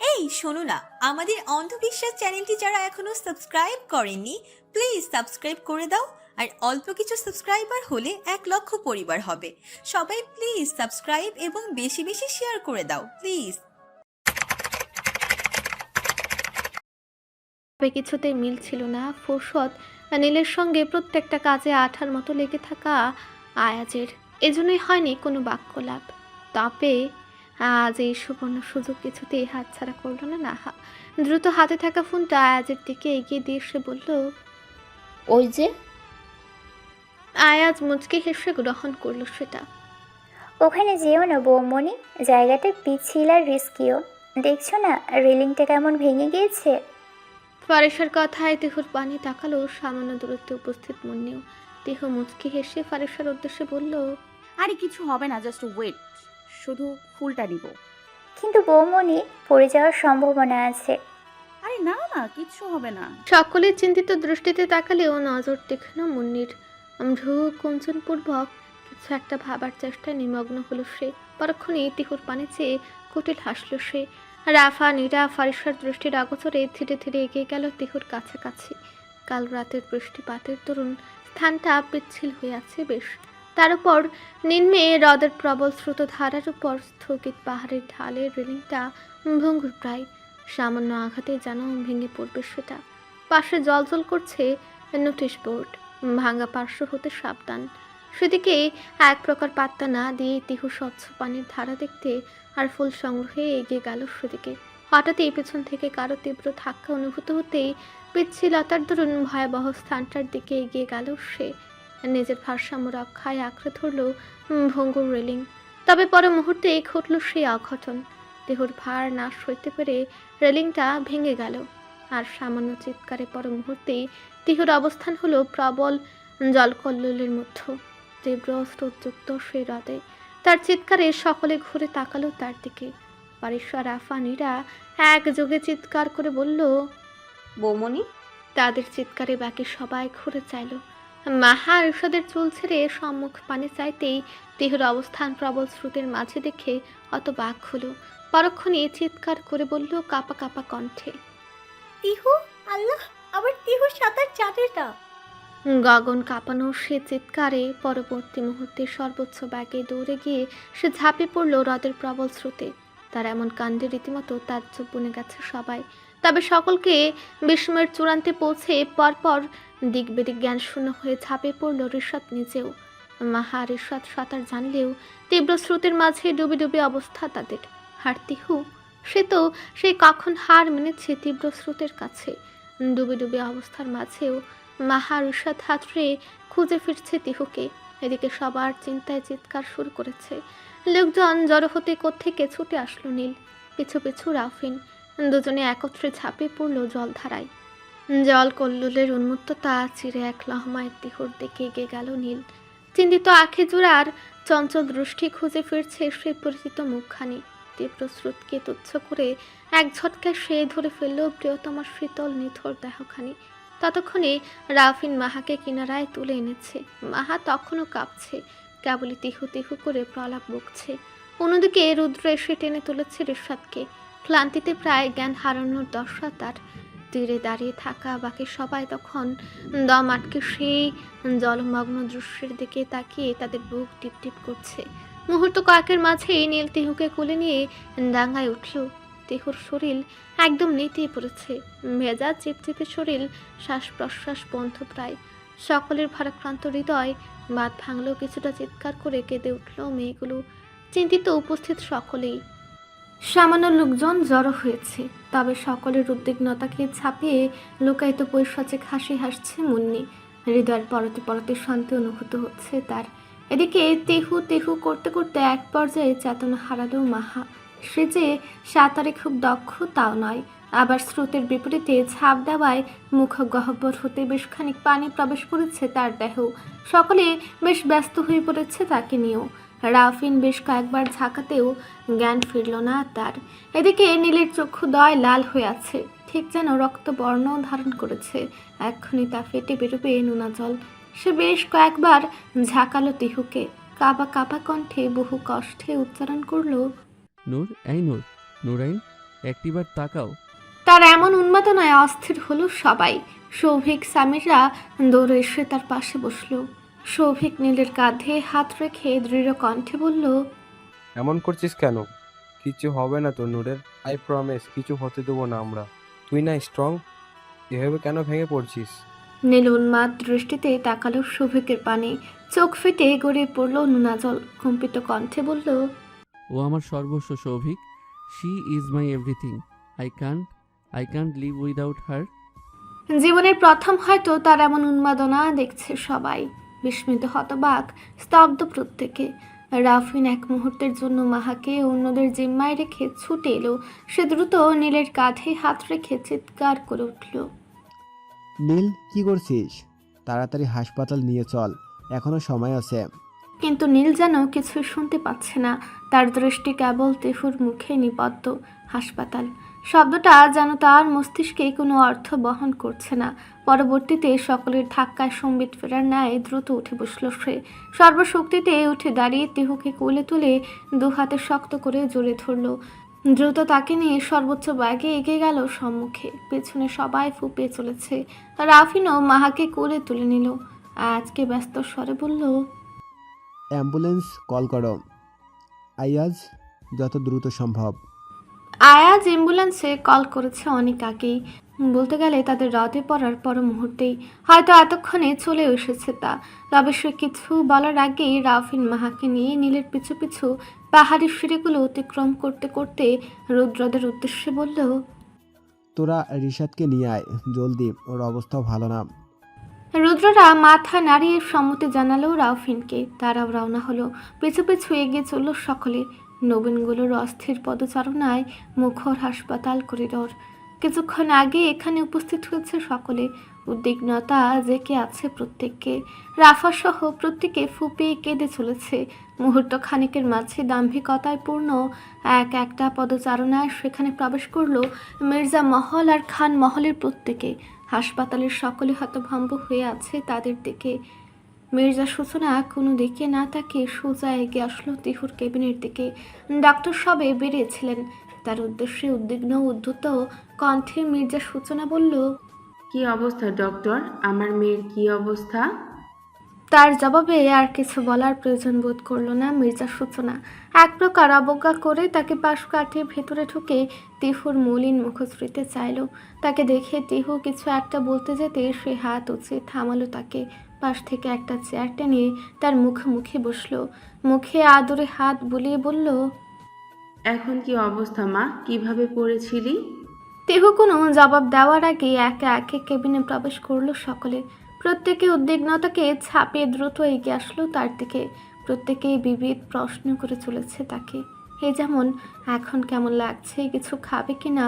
এই শোনো না, আমাদের অন্ধবিশ্বাস চ্যানেলটি যারা এখনো সাবস্ক্রাইব করেননি, প্লিজ সাবস্ক্রাইব করে দাও। আর অল্প কিছু সাবস্ক্রাইবার হলে 1 লক্ষ পরিবার হবে। সবাই প্লিজ সাবস্ক্রাইব এবং বেশি বেশি শেয়ার করে দাও প্লিজ। তবে কিছুতেই মিল ছিল না ফুরসত নীলের সঙ্গে প্রত্যেকটা কাজে আঠার মতো লেগে থাকা আয়াজের। এজন্যই হয়নি কোনো বাক্যলাপ। তবে আজ এই সুবর্ণ সুযোগ কিছুতেই হাতছাড়া করলো না নাহা। দ্রুত হাতে থাকা ফোনটা আয়াজের দিকে এগিয়ে দিয়ে সে বলল। ওই যে। আয়াজ মুচকে হেসে গ্রহণ করলো সেটা। ওখানে যেও না বৌমনি, জায়গাটা পিচ্ছিল আর রিস্কিও। দেখছো না রেলিংটা কেমন ভেঙে গিয়েছে। ফারিসার কথায় তিহুর পানি তাকালো সামান্য দূরত্বে উপস্থিত মুন্নিও। তিহু মুচকি হেসে ফারিসার উদ্দেশ্যে বলল। আরে কিছু হবে না, জাস্ট ওয়েট, শুধু ফুলটা নিব। কিন্তু বৌমনি, পড়ে যাওয়ার সম্ভাবনা আছে। আরে না না, কিচ্ছু হবে না। সকলে চিন্তিত দৃষ্টিতে তাকালেও নজর তীক্ষ্ণ মুন্নির। ভ্রু কুঞ্চনপূর্বক কিছু একটা ভাবার চেষ্টায় নিমগ্ন হলো সে। পরক্ষণে তিহুর পানে চেয়ে কুটিল হাসল সে। রাফা নীরা ফারিসার দৃষ্টির অগোচরে ধীরে ধীরে এগিয়ে গেল তিহুর কাছাকাছি। কাল রাতের বৃষ্টিপাতের দরুন স্থানটা পিচ্ছিল হয়ে আছে বেশ। তার উপর নিম্নে হ্রদের প্রবল স্রোতধারার উপর স্থগিত পাহাড়ের ঢালের রেলিংটা ভঙ্গুর প্রায়। সামান্য আঘাতে যেন ভেঙে পড়বে সেটা। পাশে জলজল করছে নোটিশ বোর্ড, ভাঙা পার্শ্ব হতে সাবধান। সেদিকে এক প্রকার পাত্তা না দিয়ে তিহু স্বচ্ছ পানির ধারা দেখতে আর ফুল সংগ্রহে এগিয়ে গেল সেদিকে। হঠাৎই পেছন থেকে কারো তীব্র ধাক্কা অনুভূত হতেই পিচ্ছিলতার দরুন ভয়াবহ স্থানটার দিকে এগিয়ে গেল সে। নিজের ভারসাম্য রক্ষায় আঁকড়ে ধরল ভঙ্গুর রেলিং। তবে পর মুহূর্তে ঘটল সেই অঘটন। দেহর ভার না সইতে পেরে রেলিংটা ভেঙে গেল। আর সামান্য চিৎকারে পর মুহূর্তেই তিহুর অবস্থান হলো প্রবল জলকল্লোলের মধ্যে। তীব্র স্রোতযুক্ত সে হ্রদে তার চিৎকারে সকলে ঘুরে তাকালো তার দিকে। পারিশ্বর আফানিরা একযোগে চিৎকার করে বলল। বৌমনি। তাদের চিৎকারে বাকি সবাই ঘুরে চাইল। মাহা ঋষাদের চুল ছেড়ে সম্মুখ পানে চাইতেই তিহুর অবস্থান প্রবল স্রোতের মাঝে দেখে অত বাক হলো। পরক্ষণে চিৎকার করে বলল কাপা কাপা কণ্ঠে। তিহু, আল্লাহ, আবার তিহু সাঁতার জানে না। গগন কাঁপানো সে চিৎকারে পরবর্তী মুহূর্তে সর্বোচ্চ ব্যাগে দৌড়ে গিয়ে সে ঝাঁপে পড়ল হ্রদের প্রবল স্রোতে। তার এমন কাণ্ডে রীতিমতো তাজ্জব বনে গেছে সবাই। তবে সকলকে বিস্ময়ের চূড়ান্তে পৌঁছে পরপর দিক বেদিক জ্ঞান শূন্য হয়ে ঝাঁপে পড়ল ঋষাদ নিজেও। মাহা ঋষাদ সাঁতার জানলেও তীব্র স্রোতের মাঝে ডুবে ডুবে অবস্থা তাদের। আর তিহু, সে তো সেই কখন হার মেনেছে তীব্র স্রোতের কাছে। ডুবে ডুবে অবস্থার মাঝেও মাহা ঋষাদ হাতড়ে খুঁজে ফিরছে তিহুকে। এদিকে সবার চিন্তায় চিৎকার শুরু করেছে। লোকজন জড়ো হতে কোত্থেকে ছুটে আসলো নীল, পিছু পিছু রাফিন। দুজনে একত্রে ঝাঁপে পড়ল জলধারায়। জল কল্লোলের উন্মত্ততা চিরে এক লহমায় তিহুর দিকে এগিয়ে গেল নীল। চিন্তিত আঁখি জোড়ার চঞ্চল দৃষ্টি খুঁজে ফিরছে সেই পরিচিত মুখখানি। তীব্র স্রোতকে তুচ্ছ করে এক ঝটকায় সে ধরে ফেলল প্রিয়তমার শীতল নিথর দেহখানি। ততক্ষণে রাফিন মাহাকে কিনারায় তুলে এনেছে। মাহা তখনও কাঁপছে, কেবলই তিহু তিহু করে প্রলাপ বকছে। অন্যদিকে রুদ্র এসে টেনে তুলেছে ঋষাদকে। ক্লান্তিতে প্রায় জ্ঞান হারানোর দশা তার। তীরে দাঁড়িয়ে থাকা বাকি সবাই তখন দম আটকে সেই জলমগ্ন দৃশ্যের দিকে তাকিয়ে তাদের বুক টিপ টিপ করছে। মুহূর্ত কয়েকের মাঝেই নীল তিহুকে কোলে নিয়ে ডাঙ্গায় উঠল। তিহুর শরীর একদম নেতিয়ে পড়েছে, ভেজা চিপচিপে শরীর, শ্বাস প্রশ্বাস বন্ধ প্রায়। সকলের ভারাক্রান্ত হৃদয় বাদ ভাঙলেও কিছুটা চিৎকার করে কেঁদে উঠল মেয়েগুলো। চিন্তিত উপস্থিত সকলেই। সামান্য লোকজন জড়ো হয়েছে, তবে সকলের উদ্বিগ্নতাকে ছাপিয়ে লুকায়িত পৈশাচিক হাসি হাসছে মুন্নি। হৃদয়ের পরতে পরতে শান্তি অনুভূত হচ্ছে তার। এদিকে তেহু তেহু করতে করতে এক পর্যায়ে চেতনা হারালো মাহা। সে যে সাঁতারে খুব দক্ষ তাও নয়, আবার স্রোতের বিপরীতে ঝাঁপ দেওয়ায় মুখ গহ্বর হতে বেশ খানিক পানি প্রবেশ করেছে তার দেহ। সকলে বেশ ব্যস্ত হয়ে পড়েছে তাকে নিয়েও। রাফিন বেশ কয়েকবার ঝাঁকাতেও জ্ঞান ফিরল না তার। এদিকে নীলের চক্ষুদ্বয় লাল হয়ে আছে, ঠিক যেন রক্তবর্ণ ধারণ করেছে। এক্ষুনি তা ফেটে বেরোবে নোনা জল। সে বেশ কয়েকবার ঝাঁকালো তিহুকে। কাবা কাবা কণ্ঠে বহু কষ্টে উচ্চারণ করল। নূর, এই নূর, নূরাইন, একটিবার তাকাও। তার এমন উন্মাদনায় অস্থির হলো সবাই। সৌভিক সামিররা দৌড়ে এসে তার পাশে বসলো। সৌভিক নীলের কাঁধে হাত রেখে দৃঢ় কণ্ঠে বলল, এমন করছিস কেন? কিছু হবে না তো নূরের, আই প্রমিস কিছু হতে দেবো না আমরা। তুই না স্ট্রং, এভাবে কেন ভেঙে পড়ছিস? নীল উন্মাদ দৃষ্টিতে তাকালো সৌভিকের পানে। চোখ ফেটে গড়িয়ে পড়ল নোনা জল। কম্পিত কণ্ঠে বলল, ও আমার সর্বস্ব Souvik. She is my everything. I can't live without হার। জীবনের প্রথম হয়তো তার এমন উন্মাদনা দেখছে সবাই। বিস্মিত, হতবাক, স্তব্ধ প্রত্যেকে। রাফিন এক মুহূর্তের জন্য মাহাকে অন্যদের জিম্মায় রেখে ছুটে এলো। সে দ্রুত নীলের কাঁধে হাত রেখে চিৎকার করে উঠল, নীল, কি করছিস? তাড়াতাড়ি হাসপাতাল নিয়ে চল, এখনো সময় আছে। কিন্তু নীল যেন কিছুই শুনতে পাচ্ছে না। তার দৃষ্টি কেবল তিহুর মুখে নিবদ্ধ। হাসপাতাল শব্দটা যেন তার মস্তিষ্কে কোনো অর্থ বহন করছে না। পরবর্তীতে সকলের ধাক্কায় সম্বিত ফেরার ন্যায় দ্রুত উঠে বসল সে। সর্বশক্তিতে উঠে দাঁড়িয়ে তিহুকে কোলে তুলে দু হাতে শক্ত করে জড়িয়ে ধরল। দ্রুত তাকে নিয়ে সর্বোচ্চ ব্যাগে এগিয়ে গেল সম্মুখে। পেছনে সবাই ফুপিয়ে চলেছে। রাফিনও মাহাকে কোলে তুলে নিল। আজকে ব্যস্ত স্বরে বলল, অ্যাম্বুলেন্স কল করো আইয়াজ, যত দ্রুত সম্ভব। আয়াজ অ্যাম্বুলেন্সে কল করেছে অনেক আগেই। বলতে গেলে তাদের রাতে পড়ার পর মুহূর্তেই, হয়তো এতক্ষণে চলে এসেছে তা। তবে সে কিছু বলার আগেই রাফিন মাহাকে নিয়ে নীলের পিছু পিছু পাহাড়ি সিঁড়িগুলো অতিক্রম করতে করতে রুদ্রদের উদ্দেশ্যে বলল, তোরা রিশাদকে নিয়ে আয় জলদি, ওর অবস্থাও ভালো না। রুদ্ররা মাথা নাড়িয়ে সম্মতি জানালো রাফিনকে। তারাও রওনা হলো। পিছু পিছু এগিয়ে চলল সকলে। নবীনগুলোর অস্থির পদচারণায় মুখর হাসপাতাল করিডোর। কিছুক্ষণ আগে এখানে উপস্থিত হয়েছে সকলে। উদ্বিগ্নতা জেঁকে আছে প্রত্যেককে। রাফা সহ প্রত্যেকে ফুপিয়ে কেঁদে চলেছে। মুহূর্ত খানিকের মাঝে দাম্ভিকতায় পূর্ণ একটা পদচারণায় সেখানে প্রবেশ করলো মির্জা মহল আর খান মহলের প্রত্যেকে। হাসপাতালের সকলে হতভম্ব হয়ে আছে তাদের দিকে। মির্জা সূচনা কোনো দিকে না তাকিয়ে সোজা এগিয়ে আসলো তিহুর কেবিনের দিকে। ডাক্তার সবে বেরিয়েছিলেন। তার উদ্দেশ্যে উদ্বিগ্ন উদ্ধত কণ্ঠে মির্জা সূচনা বলল, কি অবস্থা ডক্টর? আমার মেয়ের কি অবস্থা? তার জবাবে আর কিছু বলার প্রয়োজন বোধ করলো না মির্জা সূচনা। এক প্রকার অবজ্ঞা করে তাকে পাশ কাটিয়ে ভেতরে ঢুকে তিহুর মলিন মুখশ্রীতে চাইল। তাকে দেখে তিহু কিছু একটা বলতে যেতে সে হাত উঁচিয়ে থামালো তাকে। পাশ থেকে একটা চেয়ার টেনে তার মুখোমুখি বসলো। মুখে আদরে হাত বুলিয়ে বলল, এখন কি অবস্থা মা? কিভাবে পড়েছিলি? তিহু কোনো জবাব দেওয়ার আগে একে একে কেবিনে প্রবেশ করলো সকলে। প্রত্যেকে উদ্বিগ্নতাকে ছাপিয়ে দ্রুত এগিয়ে আসলো তার দিকে। প্রত্যেকেই বিবিধ প্রশ্ন করে চলেছে তাকে। যেমন এখন কেমন লাগছে, কিছু খাবে কিনা,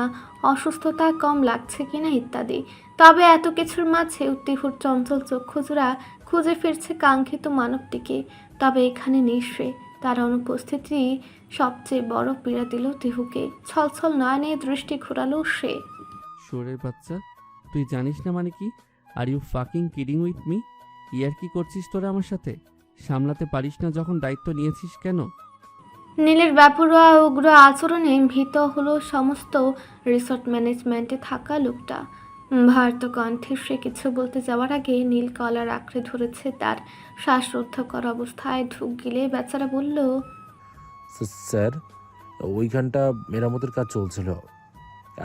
অসুস্থতা কম লাগছে কিনা ইত্যাদি। তবে এত কিছুর মাঝে তিহুর চঞ্চল চক্ষুজোড়া খুঁজে ফিরছে কাঙ্ক্ষিত মানবটিকে। তবে এখানে নেই সে। তার অনুপস্থিতি সবচেয়ে বড় পীড়া দিল তিহুকে। ছলছল নয়নে দৃষ্টি ঘোরালো সে। শোরের বাচ্চা, তুই জানিস না মানে কি? Are you fucking kidding with me? ইয়ার কি করছিস তোরা আমার সাথে? সামলাতে পারিস না যখন দায়িত্ব নিয়েছিস কেন? নীলের ব্যাপরোয়া উগ্র আচরণে ভীত হলো সমস্ত রিসোর্ট ম্যানেজমেন্টে থাকা লোকটা। ভারত কণ্ঠে সে কিছু বলতে যাওয়ার আগে নীল কলার আঁকড়ে ধরেছে তার। শ্বাসরুদ্ধকর অবস্থায় ঢুক গিলে বেচারা বলল, স্যার, ওইখানটা মেরামতের কাজ চলছিল,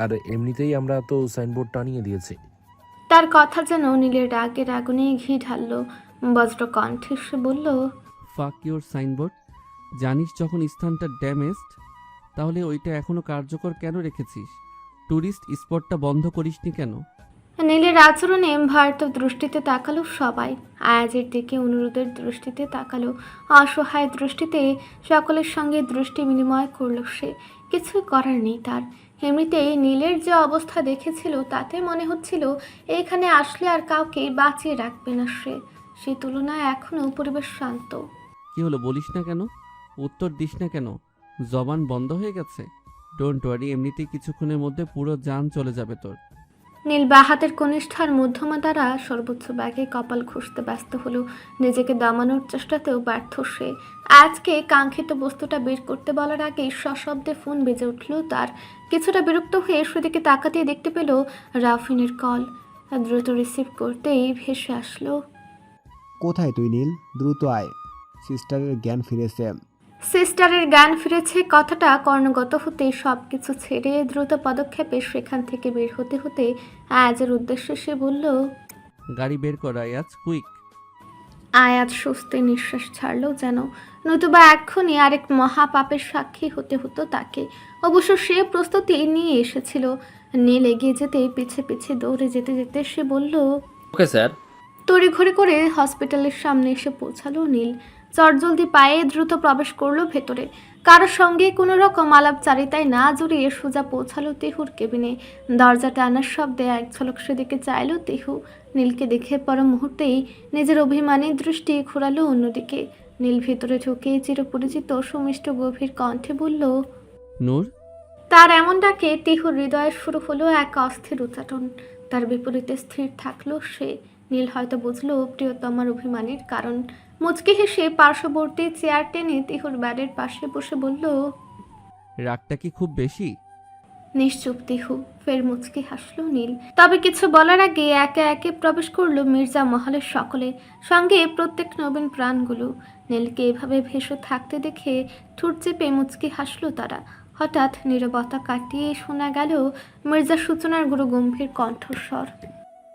আর এমনিতেই আমরা তো সাইনবোর্ড টানিয়ে দিয়েছি। তার কথা যেন নীলের রাগের আগুনে ঘি ঢালল। বজ্র কণ্ঠে সে বলল, ফাক ইউর সাইনবোর্ড। জানিস যখন স্থানটা ড্যামেজড, তাহলে ওইটা এখনো কার্যকর কেন রেখেছিস? ট্যুরিস্ট স্পটটা বন্ধ করিসনি কেন? নীলের আচরণে ভারত দৃষ্টিতে তাকালো সবাই। আয়াজের দিকে অনুরোধের দৃষ্টিতে তাকালো। অসহায় দৃষ্টিতে সকলের সঙ্গে দৃষ্টি বিনিময় করলো সে। কিছুই করার নেই তার। এমনিতেই নীলের যে অবস্থা দেখেছিল তাতে মনে হচ্ছিল এখানে আসলে আর কাউকে বাঁচিয়ে রাখবে না সে। সে তুলনায় এখনও পরিবেশ শান্ত। কি হলো বলিস না কেন? উত্তর দিস না কেন? জবান বন্ধ হয়ে গেছে? ডোন্ট ওয়ারি, এমনিতেই কিছুক্ষণের মধ্যে পুরো জান চলে যাবে তোর। নীল বা হাতের কনিষ্ঠার মধ্যমা দ্বারা সর্বোচ্চ ব্যাগে কপাল ঘষতে ব্যস্ত হলো। নিজেকে দমানোর চেষ্টাতেও ব্যর্থ সে। আজকে কাঙ্ক্ষিত বস্তুটা বের করতে বলার আগেই সশব্দে ফোন বেজে উঠল তার। কিছুটা বিরক্ত হয়ে সেদিকে তাকাতেই দেখতে পেল রাফিনের কল। দ্রুত রিসিভ করতেই ভেসে আসলো, কোথায় তুই নীল? দ্রুত আয়, সিস্টারের জ্ঞান ফিরেছে। সিস্টারের জ্ঞান ফিরেছে কথাটা কর্ণগত হতে সব কিছু ছেড়ে দ্রুত পদক্ষেপে সেখান থেকে বের হতে হতে আয়াজের উদ্দেশ্যে সে বলল, গাড়ি বের কর আয়াজ, কুইক। আয়াজ স্বস্তি নিঃশ্বাস ছাড়ল যেন, নতুবা এক্ষুনি আরেক মহাপাপের সাক্ষী হতে হতো তাকে। অবশ্য সে প্রস্তুতি নিয়ে এসেছিল। নীল এগিয়ে যেতে পিছে পিছে দৌড়ে যেতে যেতে সে বলল, ওকে স্যার। তড়িঘড়ি করে হসপিটালের সামনে এসে পৌঁছালো নীল। চটজলদি পায়ে দ্রুত প্রবেশ করলো ভেতরে। কারোর সঙ্গে কোনো রকম আলাপচারিতায় না জড়িয়ে সোজা পৌঁছালো তিহুর কেবিনে। দরজা টানার শব্দে এক ঝলক সেদিকে চাইল তিহু। নীলকে দেখে পর মুহূর্তেই নিজের অভিমানী দৃষ্টি ঘোরালো অন্যদিকে। নীল ভেতরে ঢুকে চিরপরিচিত সুমিষ্ট গভীর কণ্ঠে বলল, নূর। তার এমন ডাকে তিহুর হৃদয়ে শুরু হলো এক অস্থির উচ্চাটন। তার বিপরীতে স্থির থাকলো সে। নীল হয়তো বুঝলো প্রিয়তমার অভিমানের কারণ। মুচকি হেসে পার্শ্ববর্তী চেয়ার টেনে তিহুর ব্যাডের পাশে বসে বলল, রাগটা কি খুব বেশি? নিশ্চুপ তিহু। ফের মুচকি হাসলো নীল। তবে কিছু বলার আগে একে একে প্রবেশ করলো মির্জা মহলের সকলে, সঙ্গে প্রত্যেক নবীন প্রাণগুলো। নীলকে এভাবে ভেসে থাকতে দেখে ঠোঁট চেপে মুচকি হাসলো তারা। হঠাৎ নীরবতা কাটিয়ে শোনা গেল মির্জা সূচনার গুরু গম্ভীর কণ্ঠস্বর,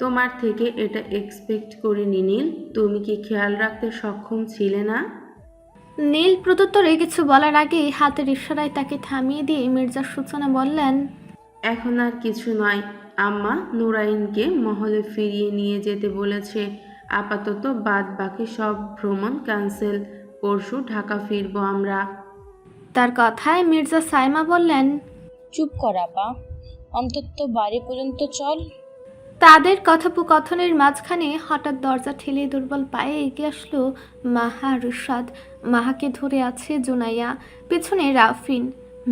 তোমার থেকে এটা এক্সপেক্ট করিনি নীল। তুমি কি খেয়াল রাখতে সক্ষম ছিলে না? নীল প্রত্যুত্তরে কিছু বলার আগে হাতের ইশারায় তাকে থামিয়ে দিয়ে মির্জা সূচনা বললেন, এখন আর কিছু নয়। আম্মা নুরাইনকে মহলে ফিরিয়ে নিয়ে যেতে বলেছে। আপাতত বাদ বাকি সব ভ্রমণ ক্যান্সেল। পরশু ঢাকা ফিরবো আমরা। তার কথায় মির্জা সাইমা বললেন, চুপ কর আপা, অন্তত বাড়ি পর্যন্ত চল। তাদের কথোপকথনের মাঝখানে হঠাৎ দরজা ঠেলে দুর্বল পায়ে এগিয়ে আসলো মাহা রিশাদ। মাহাকে ধরে আছে জুনাইয়া, পেছনে রাফিন।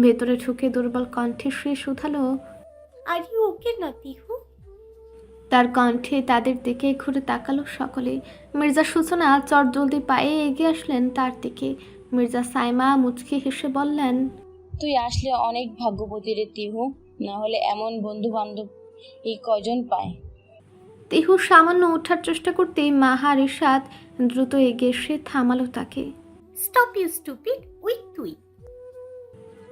ভেতরে ঢুকে দুর্বল কণ্ঠে সে শুধালো, আর ইউ ওকে না তিহু? তার কণ্ঠে তাদের দিকে ঘুরে তাকালো সকলে। মির্জা সূচনা চটজলদি পায়ে এগিয়ে আসলেন তার দিকে। মির্জা সাইমা মুচকি হেসে বললেন, তুই আসলে অনেক ভাগ্যবতী রে তিহু, না হলে এমন বন্ধু বান্ধব এই কজন পায়। তিহু সামান্য ওঠার চেষ্টা করতেই মাহা রিশাদ দ্রুত এগিয়ে এসে থামালো তাকে। স্টপ ইউ স্টুপিড, উই তুই।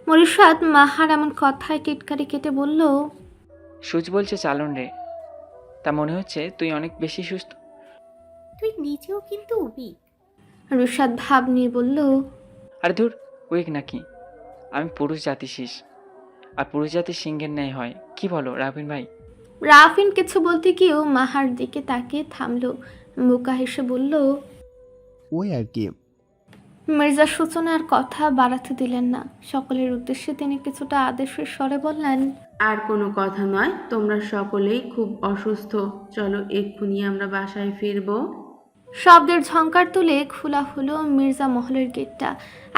মরিশাদ মাহার এমন কথায় টিটকারি কেটে বলল, সুচ বলছে চালন রে, তা মনে হচ্ছে তুই অনেক বেশি সুস্থ। তুই নিজেও কিন্তু উইক। রিশাদ ভাব নিয়ে বলল, আরে ধুর, উইক নাকি? আমি পুরুষ জাতি শীষ, আর পুরুষ জাতির সিংহের ন্যায় হয়। কি বলো রাবিন ভাই? রাফিন কিছু বলতে গিয়েও মাহার দিকে তাকিয়ে থামলো। বোকা হেসে বলল, ওই আর কি। মির্জা সূচনার কথা বাড়াতে দিলেন না। সকলের উদ্দেশ্যে তিনি কিছুটা আদেশের স্বরে বললেন, আর কোনো কথা নয়, তোমরা সকলেই খুব অসুস্থ। চলো এক্ষুনি আমরা বাসায় ফিরবো। শব্দের ঝংকার তুলে খোলা হলো মির্জা মহলের গেটটা।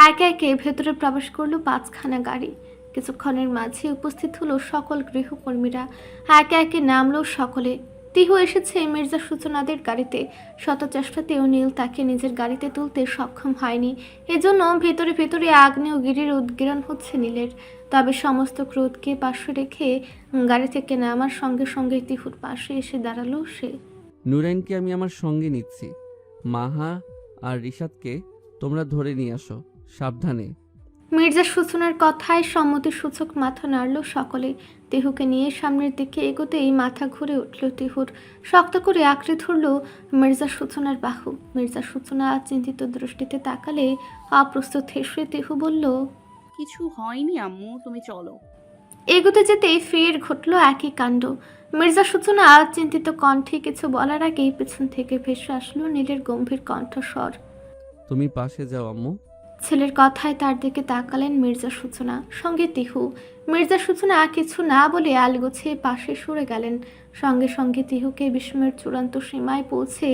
একে একে ভেতরে প্রবেশ করলো 5খানা গাড়ি। কিছুক্ষণের মাঝে উপস্থিত হলো সকল গৃহকর্মীরা। একে একে নামলো সকলে। তিহু এসেছে মির্জা সূচনাদের গাড়িতে। শত চেষ্টাতেও নীল তাকে নিজের গাড়িতে তুলতে সক্ষম হয়নি। এজন্য ভেতরে ভেতরে আগ্নেয়গিরির উদ্গীরণ হচ্ছে নীলের। তবে সমস্ত ক্রোধকে পাশে রেখে গাড়ি থেকে নামার সঙ্গে সঙ্গে তিহুর পাশে এসে দাঁড়ালো সে। নুরাইনকে আমি আমার সঙ্গে নিচ্ছি। মাহা আর রিশাদকে তোমরা ধরে নিয়ে আসো, সাবধানে। মির্জা সূচনার কথায় সম্মতিসূচক মাথা নাড়ল সকলে। তিহুকে নিয়ে সামনের দিকে এগোতেই মাথা ঘুরে উঠল তিহুর। শক্ত করে আঁকড়ে ধরল মির্জা সূচনার বাহু। মির্জা সূচনা চিন্তিত দৃষ্টিতে তাকালে অপ্রস্তুত হেসে তিহু বলল, কিছু হয়নি আম্মু, তুমি চলো। এগোতে যেতেই ফের ঘটল একই কাণ্ড। মির্জা সূচনা চিন্তিত কণ্ঠে কিছু বলার আগেই পেছন থেকে ভেসে আসলো নীলের গম্ভীর কণ্ঠস্বর, তুমি পাশে যাও আম্মু। ছেলের কথায় তার দিকে তাকালেন মির্জা সূচনা, সঙ্গে তিহু। মির্জা সূচনা কিছু না বলে আলগোছে পাশে সরে গেলেন। সঙ্গে সঙ্গে তিহুকে বিস্ময়ের চূড়ান্ত সীমায় পৌঁছে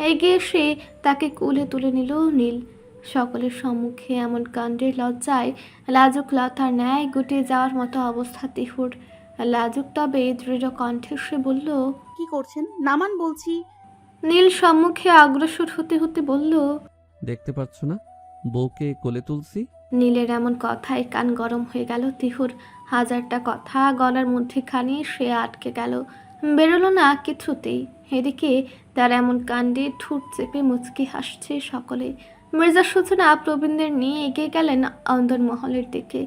এগিয়ে এসে তাকে কোলে তুলে নিল নীল। সকলের সম্মুখে এমন কাণ্ডের লজ্জায় লাজুক লতার ন্যায় গুটিয়ে যাওয়ার মতো অবস্থা তিহুর। লাজুক তবে দৃঢ় কণ্ঠে সে বলল। কি করছেন? নামান বলছি। নীল সম্মুখে অগ্রসর হতে হতে বলল। দেখতে পাচ্ছ না বউকে কোলে তুলছি? নীলের এমন কথায় কান গরম হয়ে গেল তিহুর। হাজারটা কথা গলার মধ্যেখানে সে আটকে গেল, বেরোলো না কিছুতেই। এদিকে তার এমন কাণ্ডে ঠোঁট চেপে মুচকি হাসছে সকলে। মির্জা সূচনা প্রবীণদের নিয়ে এগিয়ে গেলেন অন্দরমহলের দিকে।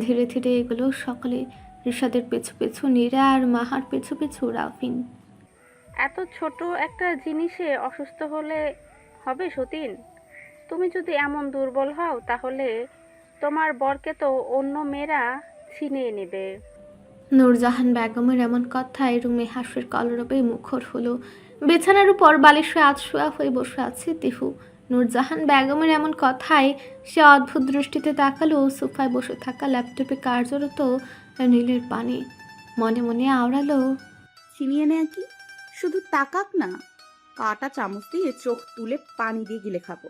ধীরে ধীরে এগুলো সকলে, রিশাদের পিছু পিছু নীরা আর মাহার পিছু পিছু রাফিন। এত ছোট একটা জিনিসে অসুস্থ হলে হবে সতীন? তুমি যদি এমন দুর্বল হও তাহলে তোমার বরকে তো অন্য মেয়েরা ছিনিয়ে নেবে। নূরজাহান বেগমের এমন কথায় রুমে হাসির কলরবে মুখর হলো। বিছানার উপর বালিশে আধশোয়া হয়ে বসে আছে তিহু। নূরজাহান বেগমের এমন কথায় সে অদ্ভুত দৃষ্টিতে তাকালো সোফায় বসে থাকা ল্যাপটপে কার্যরত নীলের পানে। মনে মনে আওড়ালো, ছিনিয়ে নেয় কি? শুধু তাকাক না, কাটা চামচ দিয়ে চোখ তুলে পানি দিয়ে গিলে খাবো।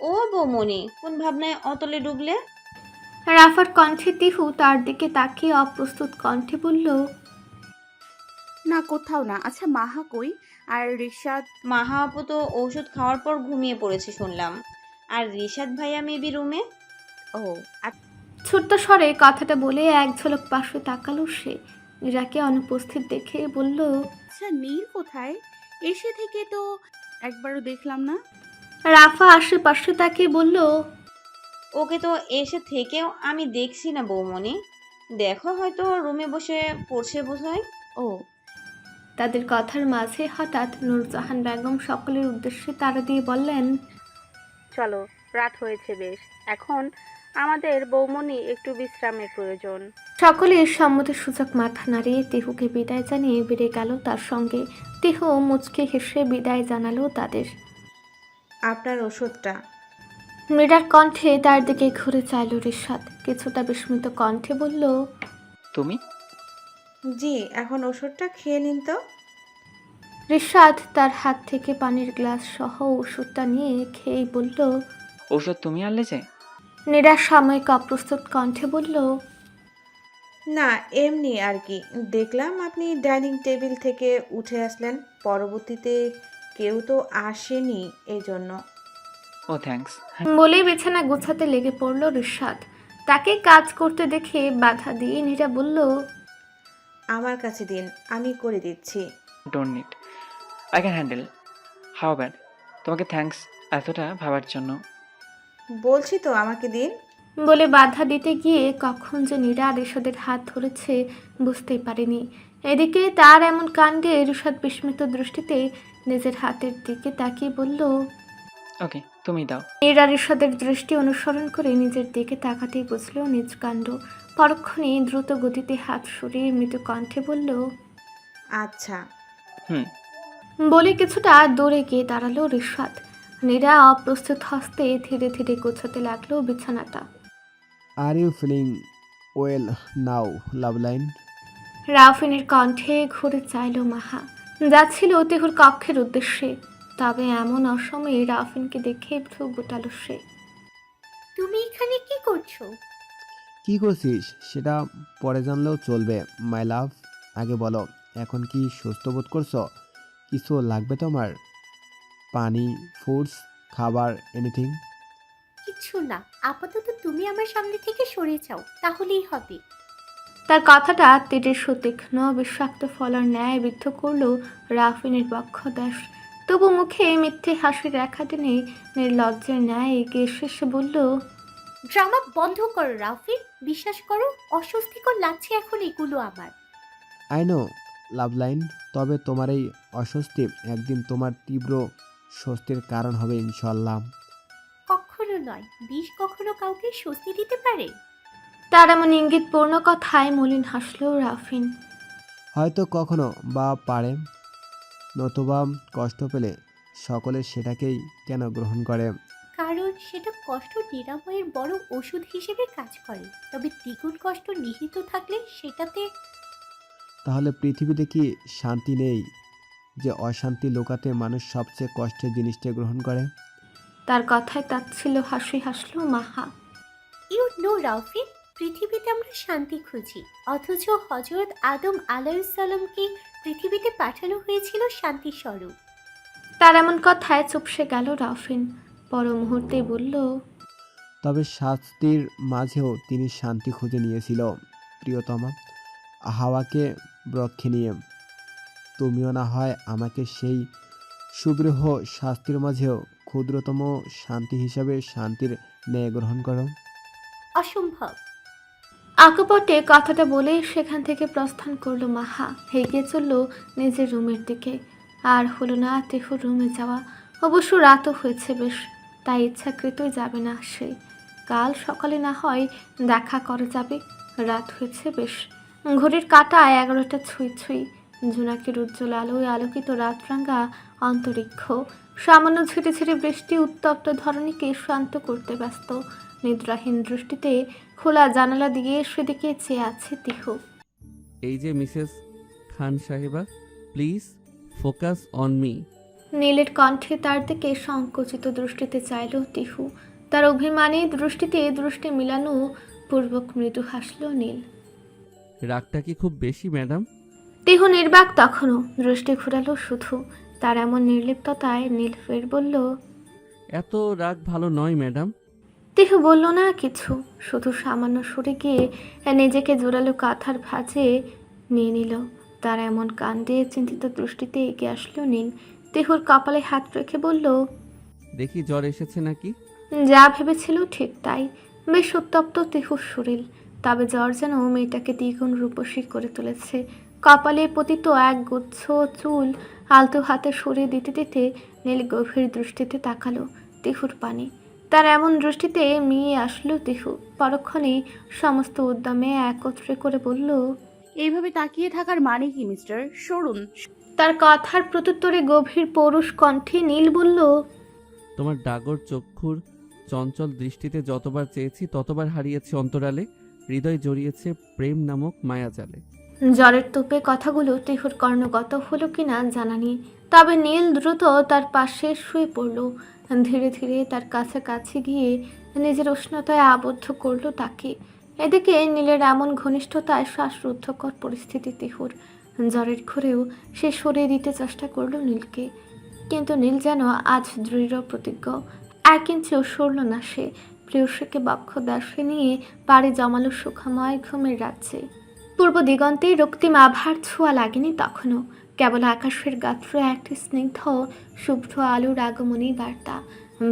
ও বৌমনি, কোন ভাবনায় অতলে ডুবলে? রাফার কণ্ঠে তিহু তার দিকে তাকিয়ে অপ্রস্তুত কণ্ঠে বলল, না, কোথাও না। আচ্ছা, মাহা কই? আর রিশাদ? মাহা আপু তো ঔষধ খাওয়ার পর ঘুমিয়ে পড়েছে শুনলাম। আর রিশাদ ভাইয়া মেবি রুমে। ও ছোট্ট স্বরে কথাটা বলে এক ঝলক পাশে তাকালো সে। নীরাকে অনুপস্থিত দেখে বলল, আচ্ছা, নীল কোথায়? এসে থেকে তো একবারও দেখলাম না। রাফা আশেপাশে তাকিয়ে বলল, ওকে তো এসে থেকেও আমি দেখছি না বৌমনি। দেখো হয়তো রুমে বসে পড়ছে বোধহয়। ও তাদের কথার মাঝে হঠাৎ নূরজাহান বেগম সকলের উদ্দেশ্যে তাড়া দিয়ে বললেন, চলো, রাত হয়েছে বেশ। এখন আমাদের বৌমনি একটু বিশ্রামের প্রয়োজন। সকলে সম্মতিসূচক মাথা নাড়িয়ে তিহুকে বিদায় জানিয়ে বেরিয়ে গেল তার সঙ্গে। তিহু মুচকে হেসে বিদায় জানালো তাদের। আপনার ওষুধটা। মীরার কণ্ঠে তার দিকে ঘুরে চাইল রিশাদ। কিছুটা বিস্মিত কণ্ঠে বলল, তুমি? জি, এখন ওষুধটা খেয়ে নিন তো। রিশাদ তার হাত থেকে পানির গ্লাস সহ ওষুধটা নিয়ে খেয়েই বলল। ঔষধ তুমি আনলে যে? নীরা সাময়িক অপ্রস্তুত কণ্ঠে বলল, না, এমনি আর কি। দেখলাম আপনি ডাইনিং টেবিল থেকে উঠে আসলেন, পরবর্তীতে কেউ তো আসেনি, এই জন্য। ও থ্যাঙ্কস। বলেই বিছানা গোছাতে লেগে পড়ল রিশাদ। তাকে কাজ করতে দেখে বাধা দিয়ে নীরা বলল, আমার কাছে দিন, আমি করে দিচ্ছি। Don't need, I can handle. How bad. তোমাকে থ্যাঙ্কস এতটা ভাবার জন্য। বলছি তো, আমাকে দিন। বলে বাধা দিতে গিয়ে কখন যে নীরা রিশাদের হাত ধরেছে বুঝতেই পারেনি। এদিকে তার এমন কাণ্ডে রিশাদ বিস্মিত দৃষ্টিতে নিজের হাতের দিকে তাকিয়ে বলল, ওকে, তুমি দাও। নীরা রিশাদের দৃষ্টি অনুসরণ করে নিজের দিকে তাকাতেই বুঝল নিজ কাণ্ড। পরক্ষণে দ্রুত গতিতে হাত সরিয়ে মৃদু কণ্ঠে বলল, আচ্ছা। হুম। বলে কিছুটা দৌড়ে গিয়ে দাঁড়ালো রিশাদ। নীরা অপ্রস্তুত হস্তে ধীরে ধীরে গোছাতে লাগলো বিছানাটা। Are you feeling well now love line? রাফিনের কণ্ঠে ঘুরে চাইল মাহা। যাচ্ছিল তিহুর কক্ষের উদ্দেশ্যে, তবে এমন অসময়ে রাফিনকে দেখে ভ্রু গোটালো সে। তুমি এখানে কি করছো? কি করছিস সেটা পরে জানলেও চলবে মাই লাভ। আগে বলো, এখন কি সুস্থ বোধ করছো? কিছু লাগবে তোমার? পানি, ফুডস, খাবার, এনিথিং? কিছু না, আপাতত তুমি আমার সামনে থেকে সরে যাও, তাহলেই হবে। তার কথাটা তীরের সুতীক্ষ্ণ বিষাক্ত ফলার ন্যায় বিদ্ধ করল রাফিনের বক্ষদেশ। তবু মুখে মিথ্যে হাসির রেখা টেনে নির্লজ্জের ন্যায় এগিয়ে এসে সে বলল, ড্রামা বন্ধ করো রাফিন, বিশ্বাস করো অস্বস্তিকর লাগছে এখন এগুলো আমার। আই নো লাভ লাইন, তবে তোমার এই অস্বস্তি একদিন তোমার তীব্র স্বস্তির কারণ হবে ইনশাল্লাহ। কখনো নয়, বিষ কখনো কাউকে স্বস্তি দিতে পারে? তার এমন ইঙ্গিতপূর্ণ কথায় মলিন হাসল রাফিন। হয়তো কখনো বা পারে, নতুবা কষ্ট পেলে সকলে সেটাকেই কেন গ্রহণ করে? কারণ সেটা কষ্ট নিরাময়ের বড় ওষুধ হিসেবে কাজ করে, তবে দ্বিগুণ কষ্ট নিহিত থাকলে সেটাতে। তাহলে পৃথিবীতে কি শান্তি নেই যে অশান্তি লুকাতে মানুষ সবচেয়ে কষ্টের জিনিসটা গ্রহণ করে? তার কথায় তাচ্ছিল্য হাসি হাসল মাহা। ইউ নো রাফিন, পৃথিবীতে আমরা শান্তি খুঁজি, অথচ হজরত আদম আলাইহিসসালামকে পৃথিবীতে পাঠানো হয়েছিল শান্তি স্বরূপ। তার এমন কথায় চুপসে গেল রাফিন। পর মুহূর্তে বলল, তবে শাস্তির মাঝেও তিনি শান্তি খুঁজে নিয়েছিল প্রিয়তমা, হাওয়াকে বক্ষে নিয়ে। তুমিও না হয় আমাকে সেই সুবৃহ শাস্তির মাঝেও ক্ষুদ্রতম শান্তি হিসাবে শান্তির ন্যায় গ্রহণ করো। অসম্ভব। আকপটে কথাটা বলে সেখান থেকে প্রস্থান করলো মাহা। এগিয়ে চলল নিজের রুমের দিকে। আর হলো না তেহুর রুমে যাওয়া। অবশ্য রাতও হয়েছে বেশ, তাই ইচ্ছাকৃতই যাবে না সে। কাল সকালে না হয় দেখা করা যাবে। রাত হয়েছে বেশ, ঘড়ির কাঁটা 11টা ছুঁই ছুঁই। জোনাকির উজ্জ্বল আলোয় আলোকিত রাতরাঙ্গা অন্তরিক্ষ, সামান্য ঝিরে ঝিরে বৃষ্টি উত্তপ্ত ধরণীকে শান্ত করতে ব্যস্ত। নিদ্রাহীন দৃষ্টিতে খোলা জানালা দিয়ে সেদিকে চেয়ে আছে তিহু। এই যে মিসেস খান সাহেবা, প্লিজ ফোকাস অন মি। নীলের কণ্ঠে তার দিকে সংকুচিত দৃষ্টিতে চাইল তিহু। তার অভিমানী দৃষ্টিতে দৃষ্টি মিলানো পূর্বক মৃদু হাসল নীল। রাগটা কি খুব বেশি ম্যাডাম? তিহু নির্বাক তখনও, দৃষ্টি ঘুরালো শুধু। তার এমন নির্লিপ্ততায় নীল ফের বলল, এত রাগ ভালো নয় ম্যাডাম। তিহু বলল না কিছু, শুধু সামান্য সরে গিয়ে নিজেকে জোরালো কাঁথার ভাঁজে নিয়ে নিল। তার এমন কাণ্ডে চিন্তিত দৃষ্টিতে এগিয়ে আসলো নীল। তিহুর কপালে হাত রেখে বলল, দেখি জ্বর এসেছে নাকি? যা ভেবেছিল ঠিক তাই। বেশ উত্তপ্ত তিহুর শরীর, তবে জ্বর যেন মেয়েটাকে দ্বিগুণ রূপসী করে তুলেছে। কপালে পতিত এক গুচ্ছ চুল আলতো হাতে সরিয়ে দিতে দিতে নীল গভীর দৃষ্টিতে তাকালো তিহুর পানে। তার এমন দৃষ্টিতে মিয়ে আসলো তিহু। পরক্ষণে সমস্ত উদ্যমে একত্রে করে বলল, এইভাবে তাকিয়ে থাকার মানে কি মিস্টার? সরুন। তার কথার প্রত্যুত্তরে গভীর পৌরুষ কণ্ঠে নীল বলল, তোমার ডাগর চক্ষুর চঞ্চল দৃষ্টিতে যতবার চেয়েছি ততবার হারিয়েছে অন্তরালে, হৃদয় জড়িয়েছে প্রেম নামক মায়াজালে। জ্বরের তোপে কথাগুলো তিহুর কর্ণগত হলো কিনা জানা নেই, তবে নীল দ্রুত তার পাশে শুয়ে পড়ল। ধীরে ধীরে তার কাছাকাছি গিয়ে নিজের উষ্ণতায় আবদ্ধ করলো তাকে। এদিকে নীলের এমন ঘনিষ্ঠতায় শ্বাসরুদ্ধকর পরিস্থিতি তিহুর। জ্বরের ঘরেও সে সরিয়ে দিতে চেষ্টা করলো নীলকে, কিন্তু নীল যেন আজ দৃঢ় প্রতিজ্ঞ। 1 ইঞ্চিও সরল না সে। প্রিয়সীকে বক্ষ দাসে নিয়ে পাড়ি জমালো সুখময় ঘুমের রাজ্যে। পূর্ব দিগন্তে রক্তিম আভার ছোঁয়া লাগেনি তখনও, কেবল আকাশের গাত্র একটি স্নিগ্ধ শুভ্র আলোর আগমনী বার্তা।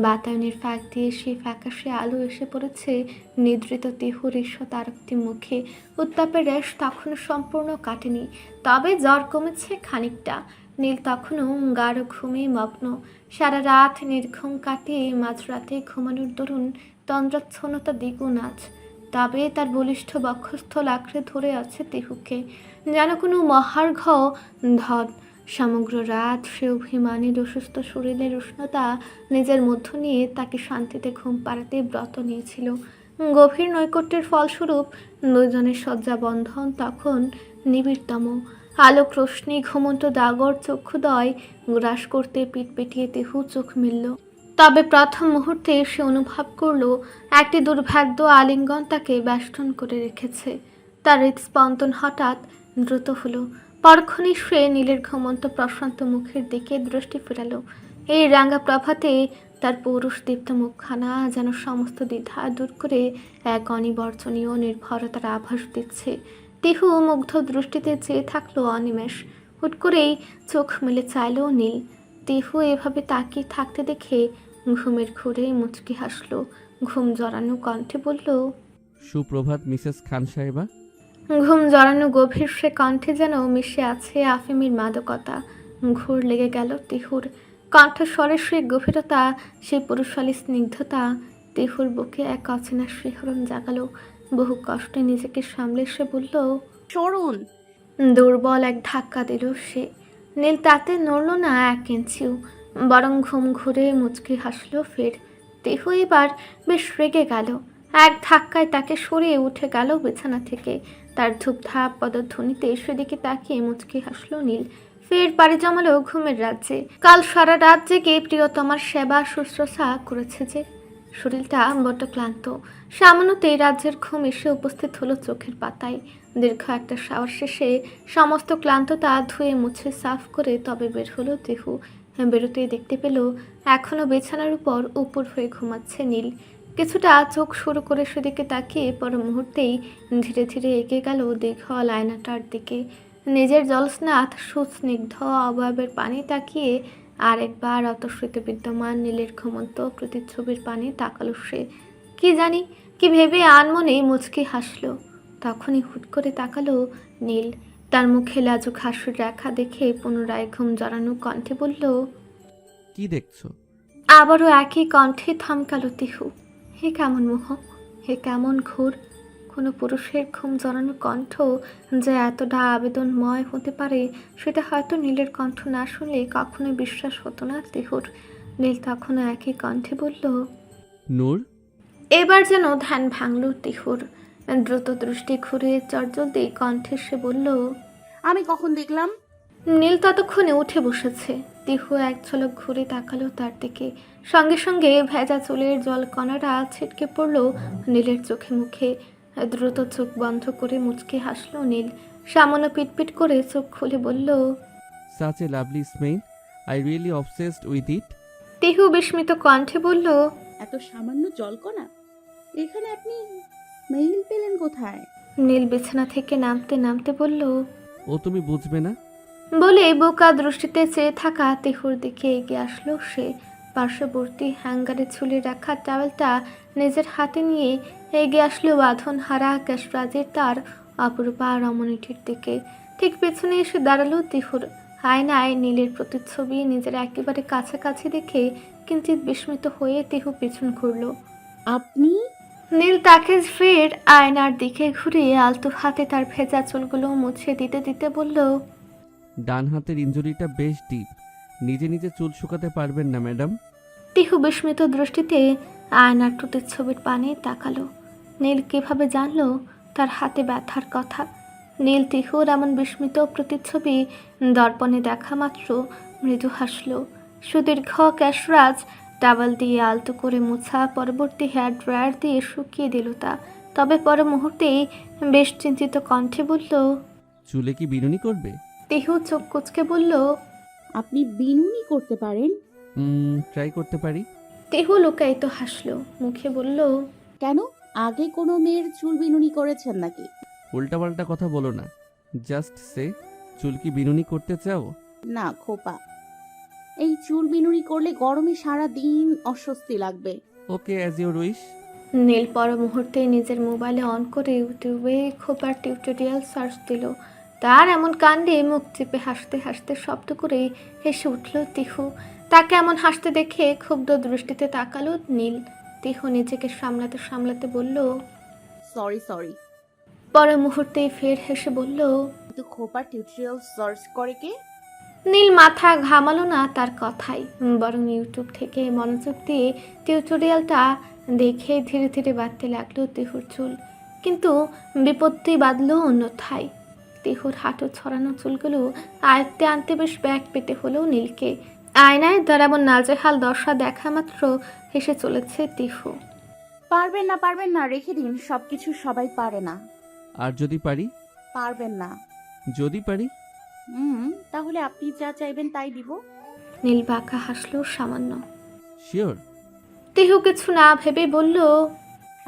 বাতায়নের ফাঁক দিয়ে সেই ফ্যাকাশে আলো এসে পড়েছে নিদ্রিত তিহুর তারক্তি মুখে। উত্তাপের রেশ তখনও সম্পূর্ণ কাটেনি, তবে জ্বর কমেছে খানিকটা। নীল তখনও গাঢ় ঘুমে মগ্ন। সারা রাত নির্ঘুম কাটিয়ে মাঝরাতে ঘুমানোর দরুন তন্দ্রাচ্ছন্নতা দ্বিগুণ আজ। তবে তার বলিষ্ঠ বক্ষস্থল আঁকড়ে ধরে আছে তিহুকে, যেন কোনো মহার্ঘ ধন। সমগ্র রাত সে অভিমানের অসুস্থ শরীরের উষ্ণতা নিজের মধ্য নিয়ে তাকে শান্তিতে ঘুম পাড়াতে ব্রত নিয়েছিল। গভীর নৈকট্যের ফলস্বরূপ দুজনের শয্যা বন্ধন তখন নিবিড়তম। আলোক রোশনি ঘুমন্ত দাগর চক্ষুদয় গ্রাস করতে পিট পিটিয়ে তিহু চোখ মেলল। তবে প্রথম মুহূর্তে সে অনুভব করল একটি দুর্ভেদ্য আলিঙ্গন তাকে বেষ্টন করে রেখেছে। তার হৃদস্পন্দন হঠাৎ দ্রুত হলো। পরক্ষণে সে নীলের ঘুমন্ত প্রশান্ত মুখের দিকে দৃষ্টি ফেরালো। এই রাঙা প্রভাতে তার পৌরুষ দীপ্ত মুখখানা যেন সমস্ত দ্বিধা দূর করে এক অনিবর্জনীয় নির্ভরতার আভাস দিচ্ছে। তিহু মুগ্ধ দৃষ্টিতে চেয়ে থাকলো অনিমেষ। হুট করেই চোখ মেলে চাইল নীল। তিহু এভাবে তাকিয়ে থাকতে দেখে ঘুমের ঘুরে মুচকি হাসলো। ঘুম জড়ানো কণ্ঠে বলল, সুপ্রভাত মিসেস খান সাহেবা। ঘুম জড়ানো গভীর সে কণ্ঠে যেন মিশে আছে আফিমের মাদকতা। ঘোর লেগে গেল তিহুর কণ্ঠস্বরের সেই গভীরতা, সেই পুরুষালী স্নিগ্ধতা তিহুর বুকে এক অচেনা শিহরণ জাগালো। বহু কষ্টে নিজেকে সামলে সে বলল, সরুন। দুর্বল এক ধাক্কা দিল সে। নীল তাতে নড়ল না 1 ইঞ্চিও, বরং ঘুম ঘুরে মুচকি হাসলো ফের। তিহু এবার বেশ রেগে গেল। এক ধাক্কায় তাকে সরিয়ে উঠে গেল বিছানা থেকে। তার ধূপধাপ পদধ্বনিতে সেদিকে তাকিয়ে মুচকি হাসলো নীল। ফের পাড়ি জমালো ঘুমের রাজ্যে। কাল সারা রাত জেগে প্রিয়তমার সেবা শুশ্রূষা করেছে যে, শরীরটা বড্ড ক্লান্ত। সামান্যতেই রাজ্যের ঘুম এসে উপস্থিত হলো চোখের পাতায়। দীর্ঘ একটা শাওয়ার শেষে সমস্ত ক্লান্ততা ধুয়ে মুছে সাফ করে তবে বের হলো তিহু। বেরোতেই দেখতে পেল এখনও বিছানার উপর হয়ে ঘুমাচ্ছে নীল। কিছুটা চোখ শুরু করে সেদিকে তাকিয়ে পর মুহূর্তেই ধীরে ধীরে এগিয়ে গেল দীর্ঘল আয়নাটার দিকে। নিজের জলস্নাত সুস্নিগ্ধ অবয়বের পানি তাকিয়ে আরেকবার অতস্রুত বিদ্যমান নীলের ঘুমন্ত প্রতিচ্ছবির পানে তাকালো সে। কি জানি কি ভেবে আনমনে মুচকি হাসল। তখনই হুট করে তাকালো নীল। তার মুখে লাজুক হাসির রেখা দেখে পুনরায় ঘুম জড়ানো কণ্ঠে বলল, কি দেখছো? আবারও একই কণ্ঠে থামকালো তিহু। হে কেমন মোহ, হে কেমন ঘোর! কোনো পুরুষের ঘুম জড়ানো কণ্ঠ যে এতটা আবেদনময় হতে পারে সেটা হয়তো নীলের কণ্ঠ না শুনলে কখনোই বিশ্বাস হতো না তিহুর। নীল তখনও একই কণ্ঠে বলল, নূর। এবার যেন ধ্যান ভাঙল তিহুর। দ্রুত দৃষ্টি ঘুরিয়ে চটজলদি কণ্ঠে সে বলল, আমি কখন দেখলাম? নীল ততক্ষণে উঠে বসেছে। তিহু এক ঝলক ঘুরে তাকালো তার দিকে। সঙ্গে সঙ্গে ভেজা চুলের জলকণারা ছিটকে পড়ল নীলের চোখে মুখে। দ্রুত চোখ বন্ধ করে মুচকে হাসল নীল। সামান্য পিটপিট করে চোখ খুলে বলল, such a lovely smell, I really obsessed with it. Tihu বিস্মিত কণ্ঠে বলল, এত সামান্য জলকণা এখানে আপনি স্মেল পেলেন কোথায়? নীল বিছানা থেকে নামতে নামতে বলল, ও তুমি বুঝবে না। বলে বোকা দৃষ্টিতে চেয়ে থাকা তিহুর দিকে এগিয়ে আসলো সে। পার্শ্ববর্তী হ্যাঙ্গারে ঝুলে রাখা টাওয়েলটা নিজের হাতে নিয়ে এগিয়ে আসলো বাঁধন হারা ক্যাশরাজের তার অপরূপা রমণীটির দিকে। ঠিক পেছনে এসে দাঁড়ালো তিহুর। আয়নায় নীলের প্রতিচ্ছবি নিজের একেবারে কাছাকাছি দেখে কিঞ্চিত বিস্মিত হয়ে তিহু পিছন ঘুরল। আপনি? নীল তাকে ফের আয়নার দিকে ঘুরে আলতো হাতে তার ভেজা চুলগুলো মুছে দিতে দিতে বলল, ডান হাতের ইনজুরিটা বেশ ডিপ, নিজে নিজে চুল শুকাতে পারবেন না ম্যাডাম? তিহু বিস্মিত দৃষ্টিতে আয়নার প্রতিচ্ছবির পানে তাকালো। নীল কিভাবে জানলো তার হাতে ব্যথার কথা? নীল তিহুর এমন বিস্মিত প্রতিচ্ছবি দর্পণে দেখা মাত্র মৃদু হাসল। সুদীর্ঘ ক্যাশরাজ টাওয়েল দিয়ে আলতো করে মোছা পরবর্তী হেয়ার ড্রায়ার দিয়ে শুকিয়ে দিল তা। তবে পর মুহূর্তেই বেশ চিন্তিত কণ্ঠে বলল, চুলে কি বিনুনি করবে? তিহু চোখ কুচকে বলল, আপনি বিনুনি করতে পারেন? ট্রাই করতে পারি। তিহু লুকায়িত হাসল, মুখে বলল, কেন? আগে কোনো মেয়ের চুল বিনুনি করেছেন নাকি? উল্টাপাল্টা কথা বলো না, জাস্ট সে চুল কি বিনুনি করতে চাও? না খোপা, এই চুল বিনুনি করলে গরমে সারা দিন অস্বস্তি লাগবে। ওকে, অ্যাজ ইউর উইশ। নীল পর মুহূর্তে নিজের মোবাইলে অন করে ইউটিউবে খোপার টিউটোরিয়াল সার্চ দিল। তার এমন কাণ্ডে মুখ চেপে হাসতে হাসতে শব্দ করে হেসে উঠল তিহু। তাকে এমন হাসতে দেখে ক্ষুব্ধ দৃষ্টিতে তাকালো নীল। তিহু নিজেকে সামলাতে সামলাতে বলল, সরি। পর মুহূর্তেই ফের হেসে বলল, কিন্তু খোপার টিউটোরিয়াল সার্চ করে কে? নীল মাথা ঘামালো না তার কথাই, বরং ইউটিউব থেকে মনোযোগ দিয়ে টিউটোরিয়ালটা দেখে ধীরে ধীরে বাড়তে লাগলো তিহুর চুল। কিন্তু বিপত্তি বাঁধলো অন্যথায়। তিহুর হাঁটু ছড়ানো চুলগুলো আয়ত্তে আনতে বেশ ব্যাগ পেতে হলো নীলকে। আয়নায় তার এমন নাজেহাল দশা দেখা মাত্র হেসে চলেছে তিহু। পারবেন না, রেখে দিন। সবকিছু সবাই পারে না। আর যদি পারি? পারবেন না। যদি পারি? তাহলে আপনি যা চাইবেন তাই দিব। নীল বাঁকা হাসলো সামান্য। শিওর? তিহু কিছু না ভেবে বলল,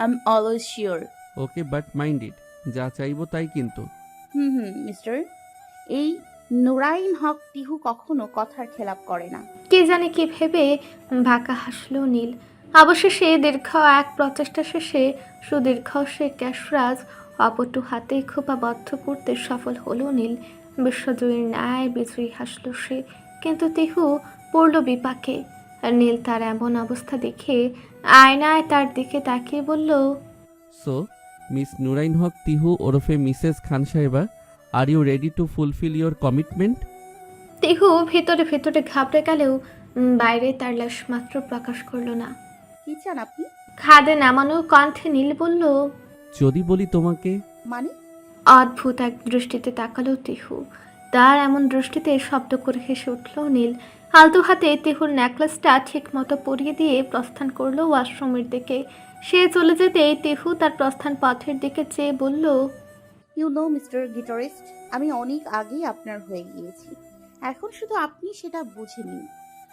I am always sure. Okay, but mind it, যা চাইবো তাই কিন্তু। মিস্টার, এই নুরাইন হক তিহু কখনো কথার খেলাপ করে না। কে জানে কি ভেবে বাঁকা হাসলো নীল। অবশেষে দীর্ঘ এক প্রচেষ্টা শেষে সুদীর্ঘ সে ক্যাশরাজ অপটু হাতে খোপাবদ্ধ করতে সফল হলো নীল। বিশ্বজয়ীর ন্যায় বিজয়ী হাসল সে। কিন্তু তিহু পড়ল বিপাকে। নীল তার এমন অবস্থা দেখে আয়নায় তার দিকে তাকিয়ে বলল, সো মিস নুরাইন হক তিহু ওরফে মিসেস খান সাহেবা, are you ready to fulfil your commitment? Tihu ভেতরে ভেতরে ঘাবড়ে গেলেও বাইরে তার লাশ মাত্র প্রকাশ করল না। কি চান আপনি? খাদে নামানো কণ্ঠে নীল বলল, যদি বলি তোমাকে। মানে? অদ্ভুত এক দৃষ্টিতে তাকালো তিহু। তার এমন দৃষ্টিতে শব্দ করে হেসে উঠল নীল। আলতো হাতে তিহুর নেকলেসটা ঠিক মতো পরিয়ে দিয়ে প্রস্থান করলো ওয়াশরুমের দিকে। সে চলে যেতেই তিহু তার প্রস্থান পথের দিকে চেয়ে বলল, ইউ নো মিস্টার গিটারিস্ট, আমি অনেক আগেই আপনার হয়ে গিয়েছি। এখন শুধু আপনি সেটা বুঝে নিন,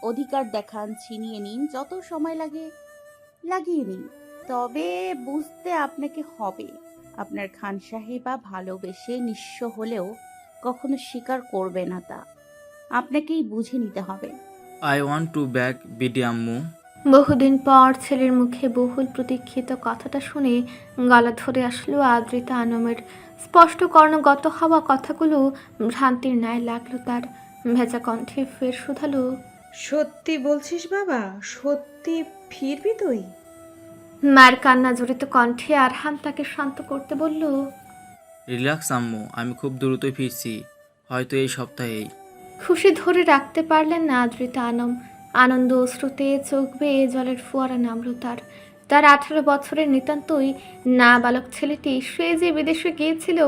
অধিকার দেখান, ছিনিয়ে নিন, যত সময় লাগে লাগিয়ে নিন। তবে বুঝতে আপনাকে হবে, আপনার খান সাহেবা ভালোবেসে নিঃস্ব হলেও কখনো স্বীকার করবে না, তা আপনাকেই বুঝে নিতে হবে। I want to back BD আম্মু। বহুদিন পর ছেলের মুখে বহুল প্রতীক্ষিত কথাটা শুনে গলা ধরে আসলো আদ্রিতা আনমের। স্পষ্ট কর্ণগত হওয়া কথাগুলো ভ্রান্তির ন্যায় লাগলো তার। ভেজা কণ্ঠে ফের শুধালো, সত্যি বলছিস বাবা? সত্যি ফিরবি তুই? মায়ের কান্না জড়িত কণ্ঠে আরহাম তাকে শান্ত করতে বলল, রিল্যাক্স আম্মু, আমি খুব দ্রুতই ফিরছি, হয়তো এই সপ্তাহেই। খুশি ধরে রাখতে পারলেন না আদ্রিতা আনম। আনন্দ অশ্রুতে চোখ বেয়ে জলের ফোয়ারা নামলো তার। তার 18 বছরের নিতান্তই নাবালক ছেলেটি, সে যে বিদেশে গিয়েছিল,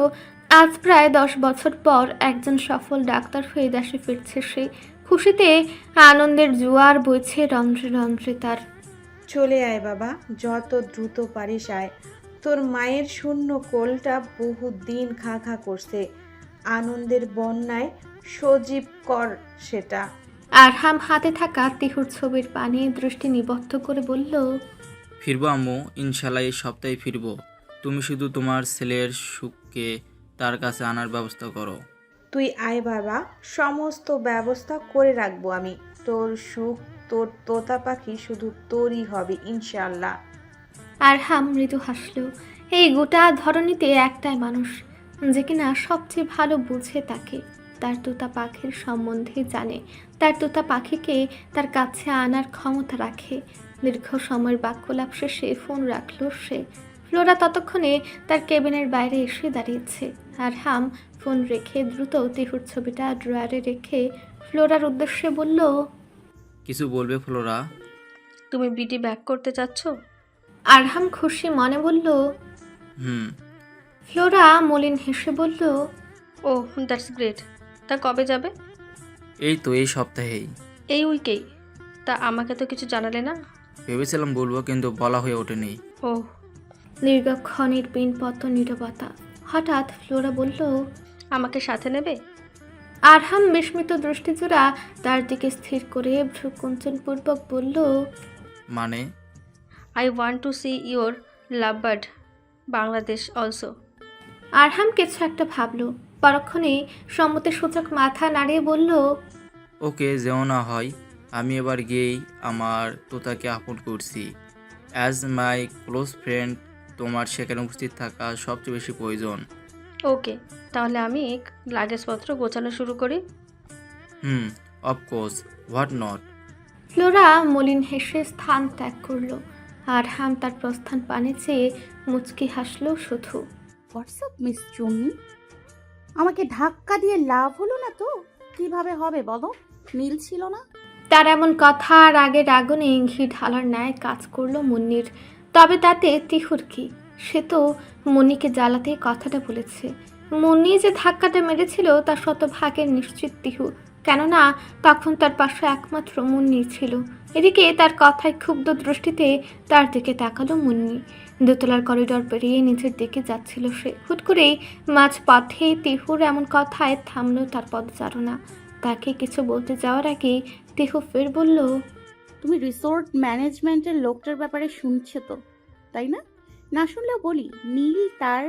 আজ প্রায় 10 বছর পর একজন সফল ডাক্তার হয়ে দেশে ফিরছে সে। খুশিতে আনন্দের জোয়ার বইছে রন্ধ্রে রন্ধ্রে তার। চলে আয় বাবা, যত দ্রুত পারিস আয়। তোর মায়ের শূন্য কোলটা বহুদিন খা খা করছে। আনন্দের বন্যায় সজীব কর সেটা। আরহাম হাতে থাকা তিহুর ছবির পানে দৃষ্টি নিবদ্ধ করে বলল, ফিরবো আম্মু, ইনশাল্লাহ এই সপ্তাহে ফিরবো। তুমি শুধু তোমার ছেলের সুখকে তার কাছে আনার ব্যবস্থা করো। তুই আয় বাবা, সমস্ত ব্যবস্থা করে রাখবো আমি। তোর সুখ, তোর তোতা পাখি শুধু তোরই হবে ইনশাল্লাহ। আরহাম মৃদু হাসল। এই গোটা ধরনীতে একটাই মানুষ যে কিনা সবচেয়ে ভালো বুঝে তাকে, তার তোতা পাখির সম্বন্ধে জানে, তার তোতা পাখিকে তার কাছে আনার ক্ষমতা রাখে। দীর্ঘ সময়ের বাক্যলাপ শেষে ফোন রাখলো সে। ফ্লোরা ততক্ষণে তার কেবিনের বাইরে এসে দাঁড়িয়েছে। আরহাম ফোন রেখে দ্রুত তিহুর ছবিটা ড্রয়ারে রেখে ফ্লোরার উদ্দেশ্যে বলল, কিছু বলবে ফ্লোরা? তুমি বিডি ব্যাক করতে চাচ্ছ? আরহাম খুশি মনে বলল। হুম। ফ্লোরা মলিন হেসে বলল, ও দ্যাটস গ্রেট। তা কবে যাবে? এই তো এই সপ্তাহেই। এই উইকেই? তা আমাকে তো কিছু জানালে না। ভেবেছিলাম বলবো, কিন্তু বলা হয়ে ওঠেনি। ও। দীর্ঘক্ষণের পিনপত নীরবতা। হঠাৎ ফ্লোরা বলল, আমাকে সাথে নেবে? আরহাম বিস্মিত দৃষ্টিজোড়া তার দিকে স্থির করে ভ্রু কুঞ্চনপূর্বক বলল, মানে? I want to see your love bird Bangladesh also. Arham কিছু একটা ভাবল, পরক্ষণেই সম্মতিসূচক মাথা নাড়িয়ে বলল, ওকে, যেও না হয়। আমি এবার গিয়েই আমার তোতাকে আপন করছি। অ্যাজ মাই ক্লোজ ফ্রেন্ড, তোমার সেখানে উপস্থিত থাকা সবচেয়ে বেশি প্রয়োজন। ওকে, তাহলে আমি লাগেজপত্র গোছানো শুরু করি। Of course, what not. ফ্লোরা মলিন হেসে স্থান ত্যাগ করল। আরহাম তার প্রস্থান পানে চেয়ে মুচকি হাসল শুধু। হোয়াটসঅ্যাপ মিস চুন্নি, আমাকে ধাক্কা দিয়ে লাভ হলো না তো? কিভাবে হবে বলো? নীল ছিল না? তার এমন কথা আর আগের আগুনে ঘি ঢালার ন্যায় কাজ করলো মুন্নির। তবে তাতে তিহুর কি? সে তো মুন্নিকে জ্বালাতে কথাটা বলেছে। মুন্নি যে ধাক্কাটা মেরেছিল তা শতভাগের নিশ্চিত তিহু, কেননা তখন তার পাশে একমাত্র মুন্নি ছিল। এদিকে তার কথায় ক্ষুব্ধ দৃষ্টিতে তার দিকে তাকালো মুন্নি। দোতলার করিডর পেরিয়ে নিচের দিকে যাচ্ছিল সে। হুট করেই মাঝ পথে তিহুর এমন কথায় থামলো তার পদচারণা। তাকে কিছু বলতে যাওয়ার আগেই তিহু ফের বলল, তুমি রিসোর্ট ম্যানেজমেন্টের লোকটার ব্যাপারে শুনছো তো, তাই না? না শুনলেও বলি, নীল তার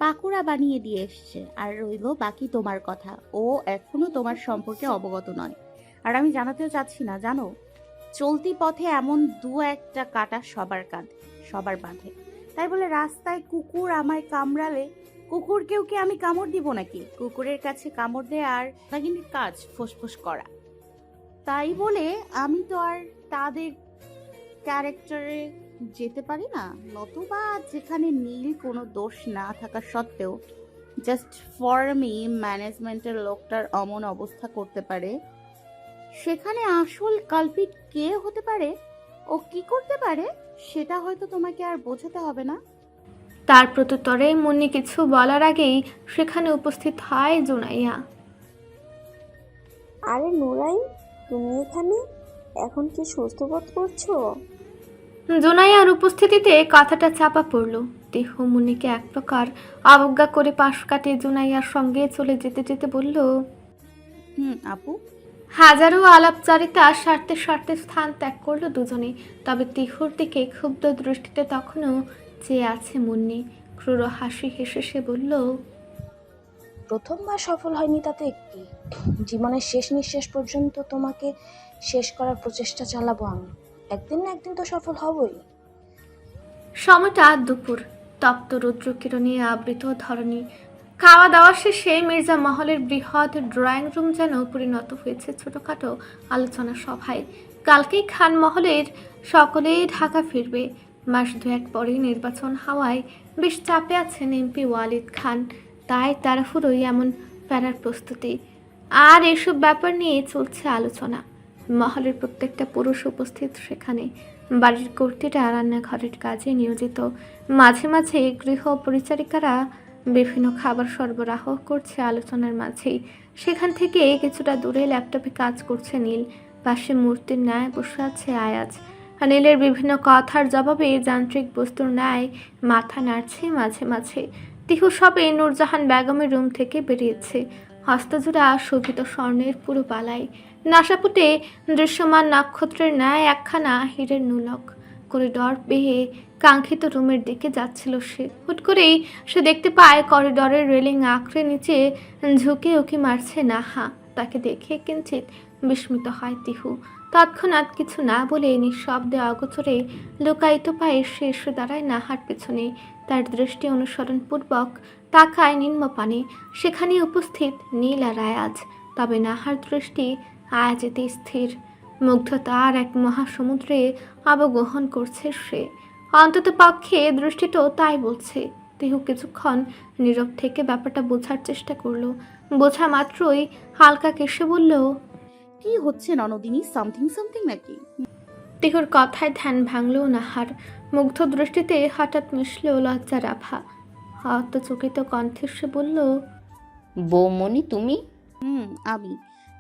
পাকোড়া বানিয়ে দিয়ে এসছে। আর রইল বাকি তোমার কথা, ও এখনো তোমার সম্পর্কে অবগত নয়। আর আমি জানাতেও চাচ্ছি না, জানো, চলতি পথে এমন দু একটা কাটা সবার বাঁধে। তাই বলে রাস্তায় কুকুর আমায় কামড়ালে কুকুরকেও কি আমি কামড় দিব নাকি? কুকুরের কাছে কামড় দেয় আর নাগিনীর কাজ ফোসফোস করা। তাই বলে আমি তো আর তাদের ক্যারেক্টারে যেতে পারি না। নতুবা যেখানে নীল কোনো দোষ না থাকা সত্ত্বেও জাস্ট ফর মি ম্যানেজমেন্টের লোকটার অমন অবস্থা করতে পারে, সেখানে আসল কালপিট কে হতে পারে, ও কি করতে পারে, সেটা হয়তো তোমাকে আর বোঝাতে হবে না। তার প্রত্যুত্তরে মুন্নি কিছু বলার আগেই সেখানে উপস্থিত হয় জুনাইয়া। আরে নুরাইন, তুমি এখানে? এখন কি সুস্থ বোধ করছো? জুনাইয়ার উপস্থিতিতে কথাটা চাপা পড়ল। তিহু মুনিকে এক প্রকার অবজ্ঞা করে পাশ কাটিয়ে জুনাইয়ার সঙ্গে চলে যেতে যেতে বলল, আপু। হাজারো আলাপচারিতার স্বার্থে স্বার্থে স্থান ত্যাগ করলো দুজনে। তবে তিহুর দিকে ক্ষুব্ধ দৃষ্টিতে তখনও চেয়ে আছে মুন্নি। ক্রূর হাসি হেসে সে বলল, প্রথমবার সফল হয়নি তাতে কি, জীবনের শেষ নিঃশ্বাস পর্যন্ত তোমাকে শেষ করার প্রচেষ্টা চালাবো আমি। একদিন না একদিন তো সফল হবই। সময়টা দুপুর, তপ্ত রৌদ্রকিরণে আবৃত ধরণী। খাওয়া দাওয়া শেষে মির্জা মহলের বৃহৎ ড্রয়িং রুম যেন পরিণত হয়েছে ছোটখাটো আলোচনা সভায়। কালকেই খান মহলের সকলে ঢাকা ফিরবে। মাস দুয়েক পরে নির্বাচন হওয়ায় বেশ চাপে আছেন এমপি ওয়ালিদ খান। তাই তাড়াহুড়োই এমন ফেরার প্রস্তুতি। আর এসব ব্যাপার নিয়ে চলছে আলোচনা। মহলের প্রত্যেকটা পুরুষ উপস্থিত সেখানে। বাড়ির কর্ত্রীরা রান্নাঘরের কাজে নিয়োজিত। মাঝে মাঝে গৃহ পরিচারিকারা বিভিন্ন খাবার সরবরাহ করছে আলোচনার মাঝেই। সেখান থেকে কিছুটা দূরে ল্যাপটপে কাজ করছে নীল। পাশে মূর্তির ন্যায় বসে আছে আয়াজ। আর নীলের বিভিন্ন কথার জবাবে যান্ত্রিক বস্তুর ন্যায় মাথা নাড়ছে মাঝে মাঝে। তিহু সবে নূরজাহান বেগমের রুম থেকে বেরিয়েছে। হস্তজোড়া শোভিত স্বর্ণের পুরো পালাই, নাসাপুটে দৃশ্যমান নক্ষত্রের ন্যায় একখানা হীরের নুলক। করিডর বেয়ে কাঙ্ক্ষিত রুমের দিকে যাচ্ছিল সে। হুট করেই সে দেখতে পায় করিডরের রেলিং আঁকড়ে নিচে ঝুঁকে উকি মারছে নাহা। তাকে দেখে কিঞ্চিত বিস্মিত হয় তিহু। তৎক্ষণাৎ কিছু না বলে নিঃশব্দে অগোচরে লুকায়িত পায়ে সে এসে দাঁড়ায় নাহার পেছনে। তার দৃষ্টি অনুসরণপূর্বক তাকায় নিম্নপানে। সেখানে উপস্থিত নীল আর আয়াজ। তবে নাহার দৃষ্টি আয়াজেতে স্থির। মুগ্ধতার এক মহাসমুদ্রে অবগোহন করছে সে। অন্তত পক্ষে দৃষ্টিটাও তাই বলছে। তিহু কিছুক্ষণ নীরব থেকে ব্যাপারটা বোঝার চেষ্টা করলো। বোঝা মাত্রই হালকা কেসে বলল, কি হচ্ছে ননদিনী? সামথিং সামথিং নাকি? তিহুর কথায় ধ্যান ভাঙলো নাহার। মুগ্ধ দৃষ্টিতে হঠাৎ মিশল লজ্জার আভা। হতচকিত কণ্ঠে সে বলল, বৌমনি তুমি? আমি।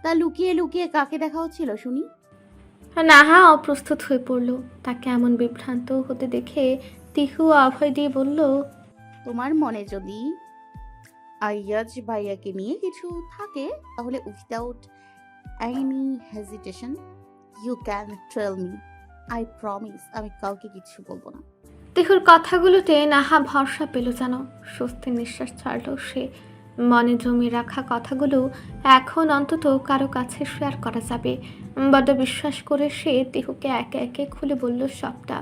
তা লুকিয়ে লুকিয়ে কাকে দেখা হচ্ছিল শুনি? নাহা অপ্রস্তুত হয়ে পড়ল। তাকে এমন বিভ্রান্ত হতে দেখে তিহু অভয় দিয়ে বলল, তোমার মনে যদি আইয়াজ ভাইয়াকে নিয়ে কিছু থাকে তাহলে without any hesitation you can tell me. I promise আমি কাউকে কিছু বলবো না। তিহুর কথাগুলোতে নাহা ভরসা পেল যেন। স্বস্তির নিঃশ্বাস ছাড়ল সে। মনে জমিয়ে রাখা কথাগুলো এখন অন্তত কারো কাছে শেয়ার করা যাবে। বড় বিশ্বাস করে সে তিহুকে একে একে খুলে বলল সবটা।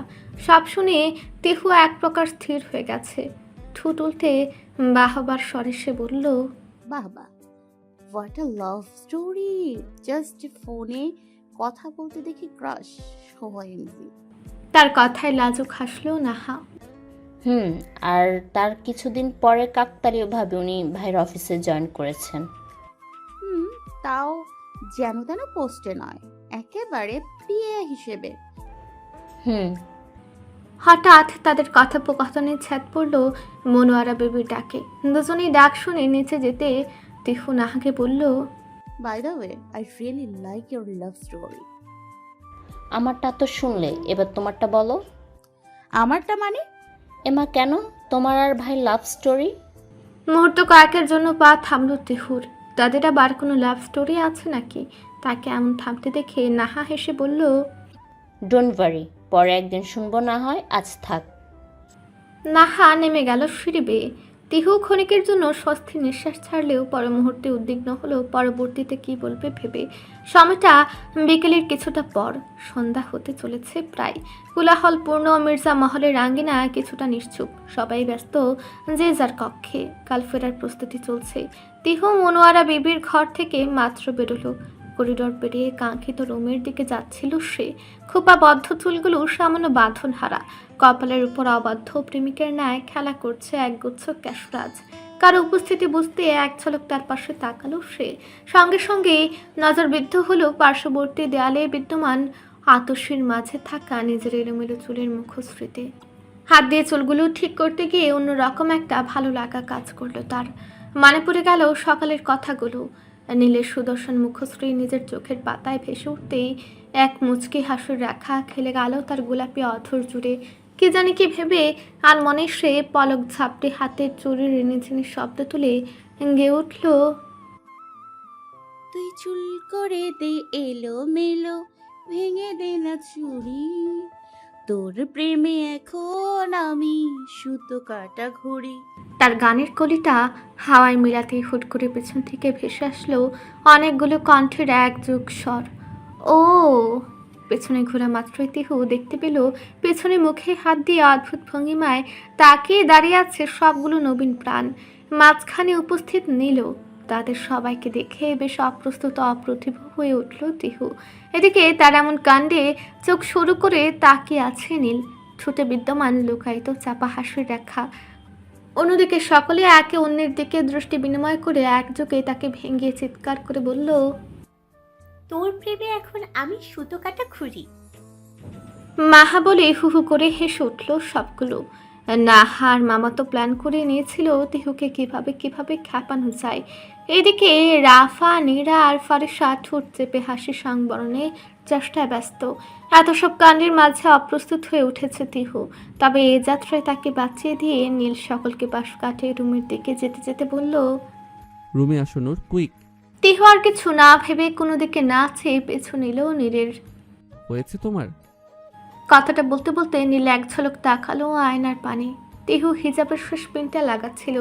সব শুনে তিহু এক প্রকার স্থির হয়ে গেছে। ঠোঁট উল্টে বাহবার স্বরে সে বলল, বাবা what a love story. Just ফোনে কথা বলতে দেখি ক্রাশ। ওএমজি। তার কথায় লাজুক হাসলো নাহা। আর তার কিছুদিন পরে কাকতালীয়ভাবে উনি ভাইয়ের অফিসে জয়েন করেছেন। তাও যেন তেন পোস্টে নয়, একেবারে পিএ হিসেবে। হঠাৎ তাদের কথোপকথনে ছ্যাদ পড়ল মনোয়ারা বেবির ডাকে। দুজনেই ডাক শুনে নিচে যেতে তিহু নাহাকে বলল, by the way I really like your love story. আমারটা তো শুনলে, এবার তোমারটা বলো। আমারটা মানে? এমা কেন, তোমার আর ভাই লাভ স্টোরি? মুহূর্ত কয়েকের জন্য পা থামল তিহুর। তাদের আবার কোনো লাভ স্টোরি আছে নাকি? তাকে এমন থামতে দেখে নাহা হেসে বলল, ডোন্ট ওয়ারি, পরে একদিন শুনবো না হয়, আজ থাক। নাহা নেমে গেল সিঁড়ি বেয়ে। তিহু ক্ষণিকের জন্য স্বস্তির নিঃশ্বাস ছাড়লেও পর মুহূর্তে উদ্বিগ্ন হলো পরবর্তীতে কি বলবে ভেবে। সময়টা বিকেলের কিছুটা পর। সন্ধ্যা হতে চলেছে প্রায়। কোলাহলপূর্ণ মির্জা মহলের আঙ্গিনা কিছুটা নিশ্চুপ। সবাই ব্যস্ত যে যার কক্ষে। কাল ফেরার প্রস্তুতি চলছে। তিহু মনোয়ারা বিবির ঘর থেকে মাত্র বেরোলো। করিডর পেরিয়ে কাঙ্ক্ষিত রুমের দিকে যাচ্ছিল সে। খোপাবদ্ধ চুলগুলো সামান্য বাঁধন হারা। কপালের উপর অবাধ্য প্রেমিকের ন্যায় খেলা করছে একগুচ্ছ ক্যাশরাজ। কারো উপস্থিতি বুঝতে এক ঝলক তার পাশে তাকালো সে। সঙ্গে সঙ্গে নজরবিদ্ধ হলো পার্শ্ববর্তী দেয়ালে বিদ্যমান আতসীর মাঝে থাকা নিজের এলোমেলো চুলের মুখশ্রীতে। হাত দিয়ে চুলগুলো ঠিক করতে গিয়ে অন্যরকম একটা ভালো লাগা কাজ করলো তার। মনে পড়ে গেল সকালের কথাগুলো। নীলের সুদর্শন মুখশ্রী নিজের চোখের পাতায় ভেসে উঠতেই এক মুচকি হাসির রেখা খেলে গেল তার গোলাপি অধর জুড়ে। কি জানি কি ভেবে আর মনে সে পলক ঝাপটে হাতের চুরির রিনিঝিনি শব্দ তুলে গেয়ে উঠল, তুই চুল করে দে এলো মেলো, ভেঙে দে না চুড়ি, তোর প্রেমে এখন আমি সুতো কাটা ঘড়ি। তার গানের কলিটা হাওয়ায় মিলাতেই হুট করে পেছন থেকে ভেসে আসলো অনেকগুলো কণ্ঠের একযোগ স্বর। ও পেছনে ঘোরা মাত্রই তিহু দেখতে পেল পেছনে মুখে হাত দিয়ে অদ্ভুত ভঙ্গিমায় তাকিয়ে দাঁড়িয়ে আছে সবগুলো নবীন প্রাণ। মাঝখানে উপস্থিত নীল। তাদের সবাইকে দেখে বেশ অপ্রস্তুত অপ্রতিভ হয়ে উঠল তিহু। এদিকে তার এমন কাণ্ডে চোখ শুরু করে তাকিয়ে আছে নীল, ঠোঁটে বিদ্যমান লুকায়িত চাপা হাসির রেখা। অন্যদিকে সকলে একে অন্যের দিকে দৃষ্টি বিনিময় করে একযোগে তাকে ভেঙে চিৎকার করে বলল, তোর প্রেমে এখন আমি সুতো কাটা খুঁড়ি। মাহা বলে হু হু করে হেসে উঠল সবগুলো। নাহার মামা তো প্ল্যান করে নিয়েছিল তিহুকে কিভাবে কিভাবে খ্যাপানো যায়। এদিকে রাফা, নীরা আর ফারিসা ঠোঁট চেপে হাসি সংবরণে চেষ্টায় ব্যস্ত। এত সব কাণ্ডের মাঝে অপ্রস্তুত হয়ে উঠেছে তিহু। তবে এ যাত্রায় তাকে বাঁচিয়ে দিয়ে নীল সকলকে পাশ কাটে রুমের দিকে যেতে যেতে বলল, রুমে আসো নূর, কুইক। তিহু আর কিছু না ভেবে কোনো দিকে না চেয়ে পেছু নিল নীলের। হয়েছে তোমার? কথাটা বলতে বলতে নীল এক ঝলক তাকালো আয়নার পানে। তিহু হিজাবের শেষ পিনটা লাগাচ্ছিল,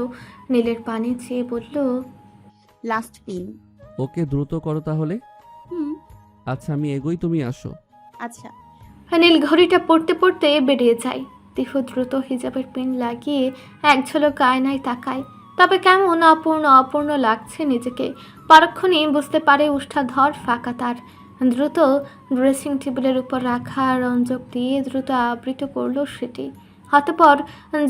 নীলের পানে চেয়ে বলল, লাস্ট পিন। ওকে দ্রুত করো তাহলে। হুম। আচ্ছা আমি এগোই, তুমি আসো। আচ্ছা। নীল ঘড়িটা পড়তে পড়তে বেরিয়ে যায়। তিহু দ্রুত হিজাবের পিন লাগিয়ে এক ঝলক আয়নায় তাকায়। তবে কেমন অপূর্ণ লাগছে নিজেকে। পরক্ষণেই বুঝতে পারে উষ্ঠাধর ফাঁকা তার। দ্রুত ড্রেসিং টেবিলের উপর রাখা রঞ্জক দিয়ে দ্রুত আবৃত করলো সেটি। অতঃপর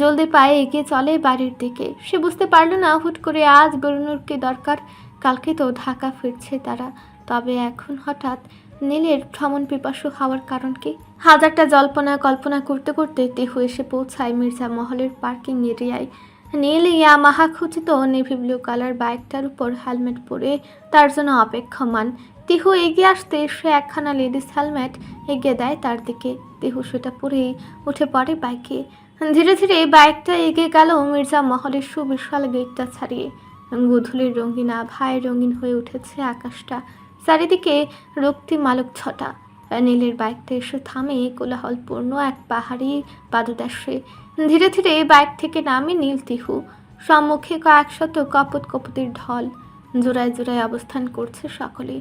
জলদি পায়ে এগিয়ে চলে বাড়ির দিকে। সে বুঝতে পারল না হুট করে আজ বেরোনোর কি দরকার, কালকে তো ঢাকা ফিরছে তারা। তবে এখন হঠাৎ নীলের ভ্রমণ পিপাসু হওয়ার কারণ কি? হাজারটা জল্পনা কল্পনা করতে করতে তিহু এসে পৌঁছায় মির্জা মহলের পার্কিং এরিয়ায়। নীল ইয়ামাহা খচিত নেভি ব্লু কালার বাইকটার উপর হেলমেট পরে তার জন্য অপেক্ষমান। তিহু এগিয়ে আসতে সে একখানা লেডিস হেলমেট এগিয়ে দেয় তার দিকে। তিহু সেটা পরেই উঠে পড়ে বাইকে। ধীরে ধীরে বাইকটা এগিয়ে গেল মির্জা মহলের সুবিশাল গেটটা ছাড়িয়ে। গোধূলির রঙিন আভায় রঙিন হয়ে উঠেছে আকাশটা, চারিদিকে রক্তিম আলোক ছটা। নীলের বাইকটা এসে থামে কোলাহলপূর্ণ এক পাহাড়ি পাদদেশে। ধীরে ধীরে বাইক থেকে নামে নীল তিহু। সম্মুখে কয়েকশত কপত কপতির ঢল, জোড়ায় জোড়ায় অবস্থান করছে সকলে।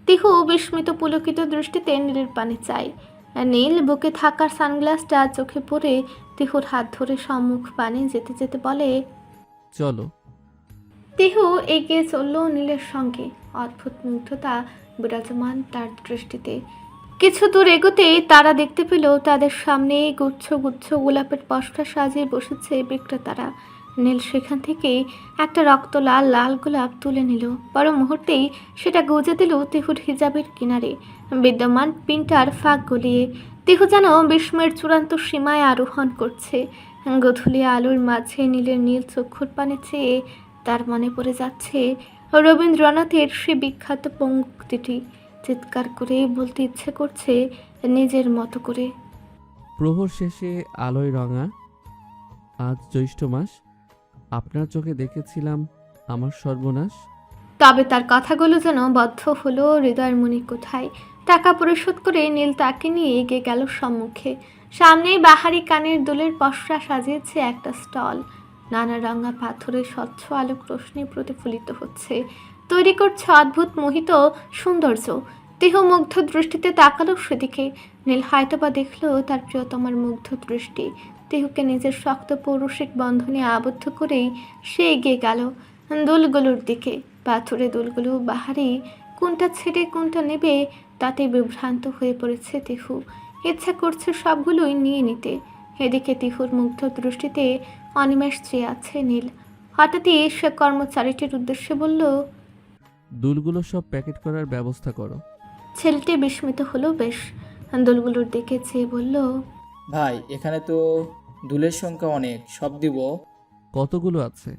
তিহু বিস্মিত পুলকিত দৃষ্টিতে নীলের পানে চায়। নীল বুকে থাকার সানগ্লাসটা চোখে পড়ে তিহুর হাত ধরে সম্মুখ পানে যেতে যেতে বলে, চলো। তিহু এগিয়ে চলল নীলের সঙ্গে। অদ্ভুত মুগ্ধতা বিরাজমান তার দৃষ্টিতে। কিছু দূর এগোতেই তারা দেখতে পেল তাদের সামনে গুচ্ছ গুচ্ছ গোলাপের পশরা সাজিয়ে বসেছে বিক্রেতারা। নীল সেখান থেকে একটা রক্ত লাল লাল গোলাপ তুলে নিল। পর মুহূর্তেই সেটা গুজে দিল তিহুর হিজাবের কিনারে বিদ্যমান পিনটার ফাঁক গলিয়ে। তিহু যেন বিস্ময়ের চূড়ান্ত সীমায় আরোহণ করছে। গোধূলি আলোর মাঝে নীলের নীল চক্ষুর পানে চেয়ে তার মনে পড়ে যাচ্ছে রবীন্দ্রনাথের সে বিখ্যাত পঙ্ক্তিটি। চিৎকার করে বলতে ইচ্ছে করছে নিজের মতো করে, প্রহর শেষে আলোয় রঙা আজ জ্যৈষ্ঠ মাস, আপনার চোখে দেখেছিলাম আমার সর্বনাশ। তবে তার কথাগুলো যেন বদ্ধ হলো হৃদয়ের মনি কোথায়। টাকা পরিশোধ করে নীল তাকে নিয়ে এগিয়ে গেল সম্মুখে। সামনেই বাহারি কানের দুলের পসরা সাজিয়েছে একটা স্টল। নানা রঙা পাথরের স্বচ্ছ আলোক রোশনি প্রতিফলিত হচ্ছে, তৈরি করছে অদ্ভুত মোহিত সৌন্দর্য। তিহু মুগ্ধ দৃষ্টিতে তাকালো সেদিকে। নীল হয়তোবা দেখলো তার প্রিয়তমার মুগ্ধ দৃষ্টি। তিহুকে নিজের শক্ত পৌরুষিক বন্ধনে আবদ্ধ করেই সে এগিয়ে গেল দুলগুলোর দিকে। পাথরে দুলগুলো বাহারি, কোনটা ছেড়ে কোনটা নেবে তাতে বিভ্রান্ত হয়ে পড়েছে তিহু। ইচ্ছা করছে সবগুলোই নিয়ে নিতে। এদিকে তিহুর মুগ্ধ দৃষ্টিতে অনিমেষ চেয়ে আছে নীল। হঠাৎই সে কর্মচারীটির উদ্দেশ্যে বলল, দুলগুলো সব প্যাকেট করার ব্যবস্থা করো। ছেলেটি বিস্মিত হলো বেশ। দুলগুলোর দিকে চেয়ে বলল, ভাই এখানে তো দুলের সংখ্যা অনেক, সব দিব। কতগুলো আছে?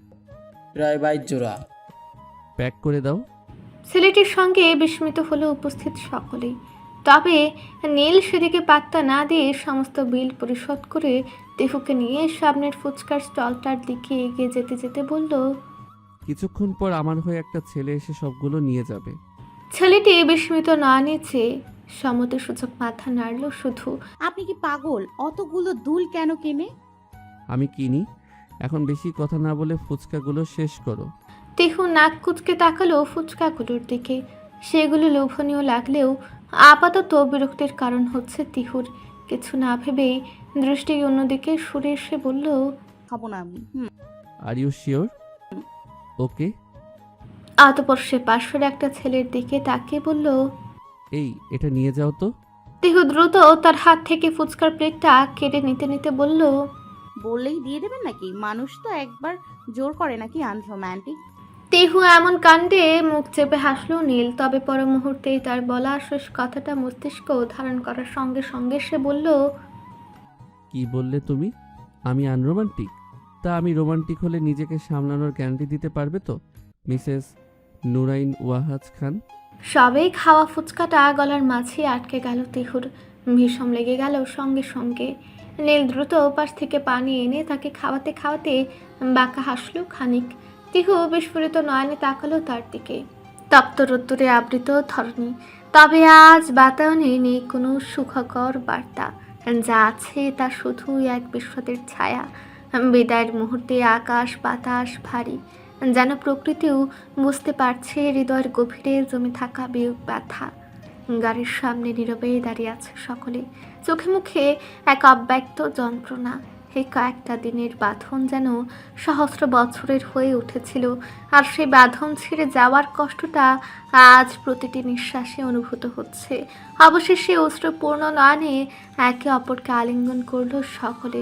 প্রায় 22 জোড়া। প্যাক করে দাও। ছেলেটির সঙ্গে বিস্মিত হলো উপস্থিত সকলেই। তবে নীল সেদিকে পাত্তা না দিয়ে সমস্ত বিল পরিশোধ করে তিহুকে নিয়ে সামনের ফুচকার স্টলটার দিকে এগিয়ে যেতে যেতে বলল, কিছুক্ষণ পর আমার হয়ে একটা ছেলে এসে সবগুলো নিয়ে যাবে। ছেলেটি বিস্মিত না নিচে সম্মতিসূচক মাথা নাড়ল শুধু। আপনি কি পাগল? অতগুলো দুল কেন কেনে? আমি কিনি। এখন বেশি কথা না বলে ফুচকাগুলো শেষ করো। তিহু নাক কুচকে তাকালো ফুচকাগুলোর দিকে। সেগুলো লোভনীয় লাগলেও আপাতত বিরক্তির কারণ হচ্ছে তিহুর। কিছু না ভেবেই দৃষ্টি অন্যদিকে সরে এসে বলল, খাবো না আমি। Are you sure? ওকে। অতঃপর সে পাশের একটা ছেলের দিকে তাকিয়ে বলল, এই এটা নিয়ে যাও তো। তিহু দ্রুত তার হাত থেকে ফুচকার প্লেটটা কেড়ে নিতে নিতে বলল, বললেই দিয়ে দেবেন নাকি? মানুষ তো একবার জোর করে নাকি আনরোম্যান্টিক। তিহু এমন কাণ্ডে মুখ চেপে হাসল নীল। তবে পর মুহূর্তেই তার বলা শেষ কথাটা মস্তিষ্ক ধারণ করার সঙ্গে সঙ্গে সে বলল, কি বললে তুমি? আমি আনরোমান্টিক? তা আমি রোমান্টিক হলে নিজেকে সামলানোর গ্যারান্টি দিতে পারবে তো মিসেস নুরাইন ওয়াহাজ খান? সবেই খাওয়া ফুচকাটা গলার মাঝে আটকে গেল তিহুর। ভীষণ লেগে গেল সঙ্গে সঙ্গে। নীল দ্রুত ওপাশ থেকে পানি এনে তাকে খাওয়াতে খাওয়াতে বাঁকা হাসলো খানিক। তিহু বিস্ফোরিত নয়নে তাকালো তার দিকে। তপ্ত রোদ্দুরে আবৃত ধরনী। তবে আজ বাতায়নে নেই কোনো সুখকর বার্তা। যা আছে তা শুধুই এক বিষাদের ছায়া। বিদায়ের মুহূর্তে আকাশ বাতাস ভারী, যেন প্রকৃতিও বুঝতে পারছে হৃদয়ের গভীরে জমে থাকা বিয়োগ ব্যথা। গাড়ির সামনে নীরবে দাঁড়িয়ে আছে সকলে, চোখে মুখে এক অব্যক্ত যন্ত্রণা। এই কয়েকটা দিনের বাঁধন যেন সহস্র বছরের হয়ে উঠেছিল, আর সেই বাঁধন ছেড়ে যাওয়ার কষ্টটা আজ প্রতিটি নিঃশ্বাসে অনুভূত হচ্ছে। অবশেষে অশ্রুপূর্ণ নয়নে একে অপরকে আলিঙ্গন করল সকলে।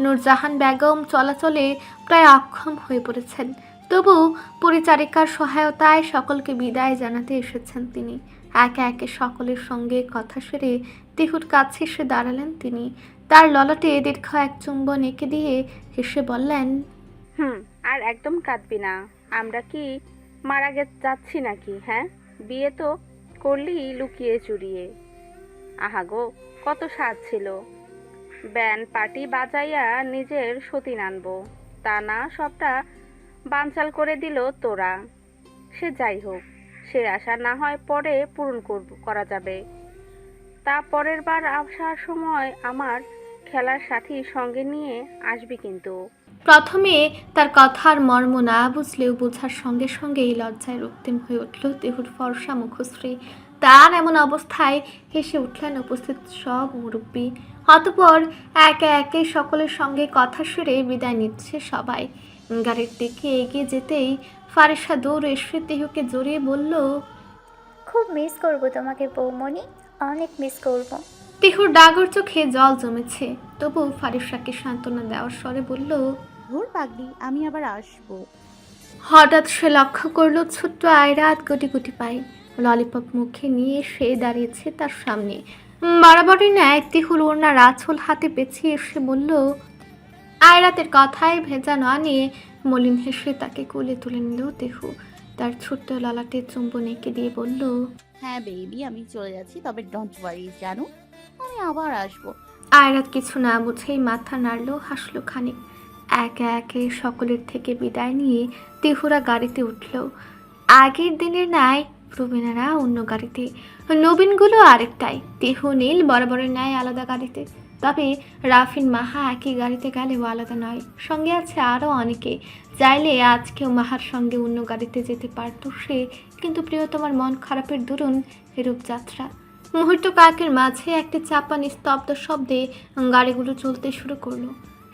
নূরজাহান বেগম চলাচলে প্রায় অক্ষম হয়ে পড়েছেন, তবু পরিচারিকার সহায়তায় সকলকে বিদায় জানাতে এসেছেন তিনি। একে একে সকলের সঙ্গে কথা সেরে তিহুর কাছে এসে দাঁড়ালেন তিনি। তার ললাটে দীর্ঘ এক চুম্বন এঁকে দিয়ে হেসে বললেন, আর একদম কাঁদবি না। আমরা কি মারা যাচ্ছি নাকি? হ্যাঁ, বিয়ে তো করলি লুকিয়ে চুরিয়ে। আহা গো, কত স্বাদ ছিল। ব্যান্ড পার্টি বাজাইয়া নিজের সতীন আনবো, তা না সবটা বানচাল করে দিল তোরা। সে যাই হোক, সে আশা না হয় পরে পূরণ করা যাবে। তা পরের বার আসার সময় আমার খেলার সাথী সঙ্গে নিয়ে আসবি কিন্তু। প্রথমে তার কথার মর্ম না বুঝলেও বোঝার সঙ্গে সঙ্গেই লজ্জায় রক্তিম হয়ে উঠল তিহুর ফর্সা মুখশ্রী। তার এমন অবস্থায় হেসে উঠলেন উপস্থিত সব মুরব্বী। অতঃপর একে একে সকলের সঙ্গে কথা সেরে বিদায় নিচ্ছে সবাই। গাড়ির দিকে এগিয়ে যেতেই ফারিসা দৌড়ে এসে তিহুকে জড়িয়ে বলল, খুব মিস করব তোমাকে বৌমণি, অনেক মিস করব। তিহুর ডাগর চোখে জল জমেছে, তবু ফারিসাকে সান্ত্বনা দেওয়ার স্বরে বলল, ধুর পাগলি, আমি আবার আসবো। হঠাৎ সে লক্ষ্য করলো ছোট্ট আয়রাত গুটি গুটি পায় ললিপপ মুখে নিয়ে সে দাঁড়িয়েছে তার সামনে। বরাবরই ন্যায় তিহুর ওড়নার আঁচল হাতে পেঁচিয়ে এসে বলল, আয়রাতের কথায় ভেজা না নিয়ে মলিন হেসে তাকে কোলে তুলে নিল তিহু। তার ছোট্ট ললাটে চুম্বন এঁকে দিয়ে বলল, হ্যাঁ বেবি, আমি চলে যাচ্ছি, তবে ডোন্ট ওয়ারি জানো, আমি আবার আসবো। আয়রাত কিছু না বুঝেই মাথা নাড়ল, হাসলো খানিক। একে একে সকলের থেকে বিদায় নিয়ে তিহুরা গাড়িতে উঠল। আগের দিনের ন্যায় প্রবীণারা অন্য গাড়িতে, নবীনগুলো আরেকটাই। তিহু নীল বরাবরের ন্যায় আলাদা গাড়িতে। তবে রাফিন মাহা একই গাড়িতে গেলেও আলাদা নয়, সঙ্গে আছে আরও অনেকে। চাইলে আজকেও মাহার সঙ্গে অন্য গাড়িতে যেতে পারত সে, কিন্তু প্রিয়তমার মন খারাপের দরুন এরূপ যাত্রা। মুহূর্ত কাকের মাঝে একটি চাপা নিস্তব্ধ শব্দে গাড়িগুলো চলতে শুরু করলো।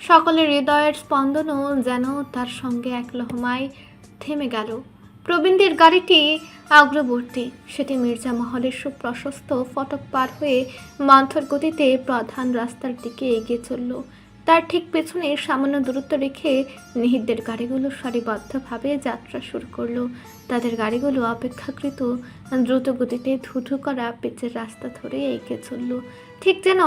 সকলের হৃদয়ের স্পন্দনও যেন তার সঙ্গে এক লহমায় থেমে গেল। প্রবীণদের গাড়িটি অগ্রবর্তী, সেটি মির্জা মহলের সুপ্রশস্ত ফটক পার হয়ে মন্থর গতিতে প্রধান রাস্তার দিকে এগিয়ে চলল। তার ঠিক পেছনে সামান্য দূরত্ব রেখে নিহিতদের গাড়িগুলো সারিবদ্ধভাবে যাত্রা শুরু করলো। তাদের গাড়িগুলো অপেক্ষাকৃত দ্রুত গতিতে ধুধু করা পিচের রাস্তা ধরে এগিয়ে চলল, ঠিক যেন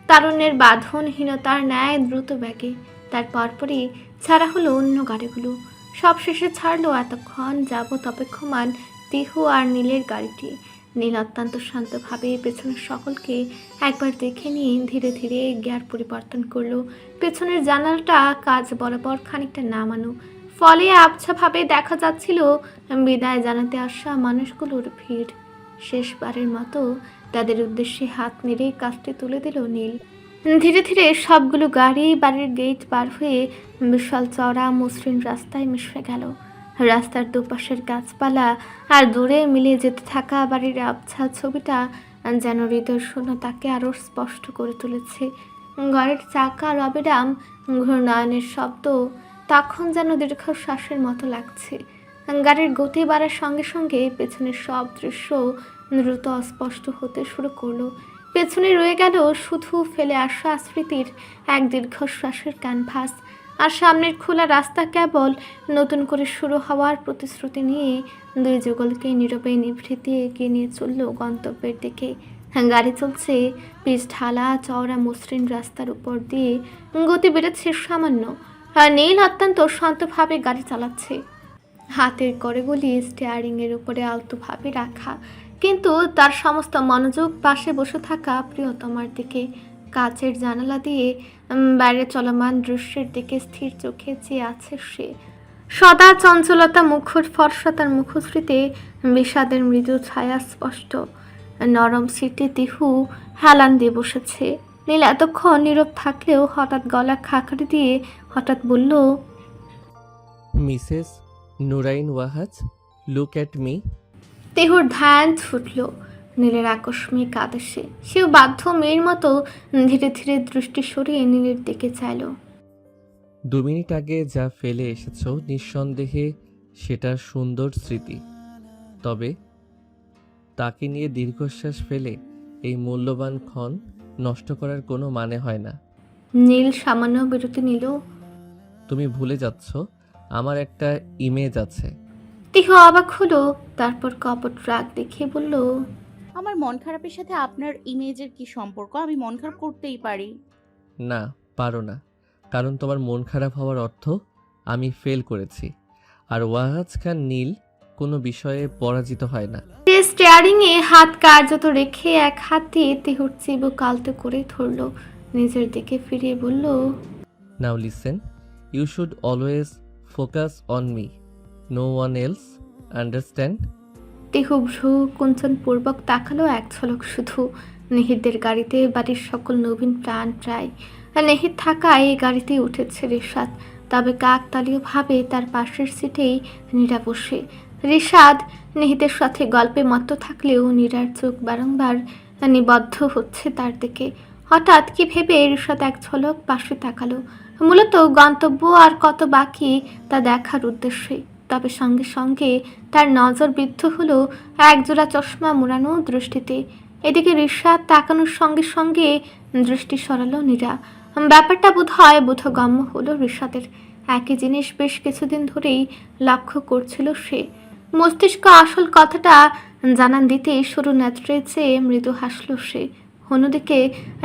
তারুণ্যের বাঁধনহীনতার ন্যায় দ্রুত ব্যাগে। তার পরপরই ছাড়া হলো অন্য গাড়িগুলো। সব শেষে ছাড়লো এতক্ষণ যাবৎ অপেক্ষমান তিহু আর নীলের গাড়িটি। নীল অত্যন্ত শান্তভাবে পেছনের সকলকে একবার দেখে নিয়ে ধীরে ধীরে গিয়ার পরিবর্তন করলো। পেছনের জানালাটা কাজ বরাবর খানিকটা নামানো, ফলে আবছাভাবে দেখা যাচ্ছিল বিদায় জানাতে আসা মানুষগুলোর ভিড়। শেষবারের মতো তাদের উদ্দেশ্যে হাত নেড়ে কাজটি তুলে দিল নীল। ধীরে ধীরে সবগুলো গাড়ি বাড়ির গেট পার হয়ে বিশাল চওড়া মসৃণ রাস্তায় মিশে গেল। রাস্তার দুপাশের গাছপালা আর দূরে মিলে যেতে থাকা বাড়ির আবছা ছবিটা যেন হৃদয় শূন্যতাকে আরও স্পষ্ট করে তুলেছে। গাড়ির চাকা অবিরাম ঘূর্ণায়নের শব্দ তখন যেন দীর্ঘশ্বাসের মতো লাগছে। গাড়ির গতি বাড়ার সঙ্গে সঙ্গে পেছনের সব দৃশ্য দ্রুত অস্পষ্ট হতে শুরু করলো। পেছনে রয়ে গেল শুধু ফেলে আসা স্মৃতির এক দীর্ঘশ্বাসের ক্যানভাস, আর সামনের খোলা রাস্তা কেবল নতুন করে শুরু হওয়ার প্রতিশ্রুতি নিয়ে দুই যুগলকে নীরবে নিভৃতে এগিয়ে নিয়ে চলল গন্তব্যের দিকে। গাড়ি চলছে পিচ ঢালা চওড়া মসৃণ রাস্তার উপর দিয়ে, গতি বেড়েছে সামান্য, আর নীল অত্যন্ত শান্তভাবে গাড়ি চালাচ্ছে। হাতের কড়িগুলি স্টিয়ারিংয়ের উপরে আলতোভাবে রাখা, কিন্তু তার সমস্ত মনোযোগ পাশে বসে থাকা প্রিয়তমার দিকে। কাচের জানালা দিয়ে বাইরে চলমান দৃশ্যের দিকে স্থির চোখে চেয়ে আছে সে। সদা চঞ্চলতা মুখর ফর্সা তার মুখশ্রীতে বিষাদের মৃদু ছায়া স্পষ্ট। নরম সিটে তিহু হেলান দিয়ে বসেছে। নীল এতক্ষণ নীরব থাকলেও হঠাৎ গলা খাকারি দিয়ে হঠাৎ বলল, Mrs Nurain Wahaj, look at me. তিহুর ধ্যান ছুটল নীলের আকস্মিক আদেশে। সেও বাধ্য মেয়ের মতো ধীরে ধীরে দৃষ্টি সরিয়ে নীলের দিকে চাইল। 2 মিনিট আগে যা ফেলে এসেছ নিঃসন্দেহে সেটা সুন্দর স্মৃতি, তবে তাকে নিয়ে দীর্ঘশ্বাস ফেলে এই মূল্যবান ক্ষণ নষ্ট করার কোনো মানে হয় না। নীল সামান্য বিরতি নিল। তুমি ভুলে যাচ্ছ আমার একটা ইমেজ আছে। তিহু অবাক হলো, তারপর কপট রাগ দেখিয়ে বলল, আমার মন খারাপের সাথে আপনার ইমেজের কি সম্পর্ক? আমি মন খারাপ করতেই পারি। না, পারো না, কারণ তোমার মন খারাপ হওয়ার অর্থ আমি ফেল করেছি, আর ওয়াহাজ খান নীল কোনো বিষয়ে পরাজিত হয় না। স্টিয়ারিংয়ে হাত কার্যত রেখে এক হাত দিয়ে তিহুর চিবুক আলতো করে ধরল, নিজের দিকে ফিরিয়ে বলল, now listen, you should always focus on me, no one else, understand? Tihu ভ্রু কুঞ্চনপূর্বক তাকালো এক ঝলক শুধু। নিহিতদের গাড়িতে বাড়ির সকল নবীন প্রাণ প্রায় নিহিত থাকায় এই গাড়িতে উঠেছে রিশাদ, তবে কাকতালীয়ভাবে তার পাশের সিটেই নীরা বসে। রিশাদ নিহিতের সাথে গল্পে মত্ত থাকলেও নীরার চোখ বারংবার নিবদ্ধ হচ্ছে তার দিকে। হঠাৎ কি ভেবে রিশাদ এক ঝলক পাশে তাকালো, মূলত গন্তব্য আর কত বাকি তা দেখার উদ্দেশ্যে। তবে সঙ্গে সঙ্গে তার নজর বিদ্ধ হলো একজোড়া চশমা মোড়ানো দৃষ্টিতে। এদিকে রিশাদ তাকানোর সঙ্গে সঙ্গে দৃষ্টি সরালো নীরা। ব্যাপারটা বোধগম্য হলো রিশাদের। একই জিনিস বেশ কিছুদিন ধরেই লক্ষ্য করছিল সে। মস্তিষ্ক আসল কথাটা জানান দিতে সরু নেত্রে চেয়ে মৃদু হাসল সে। অন্যদিকে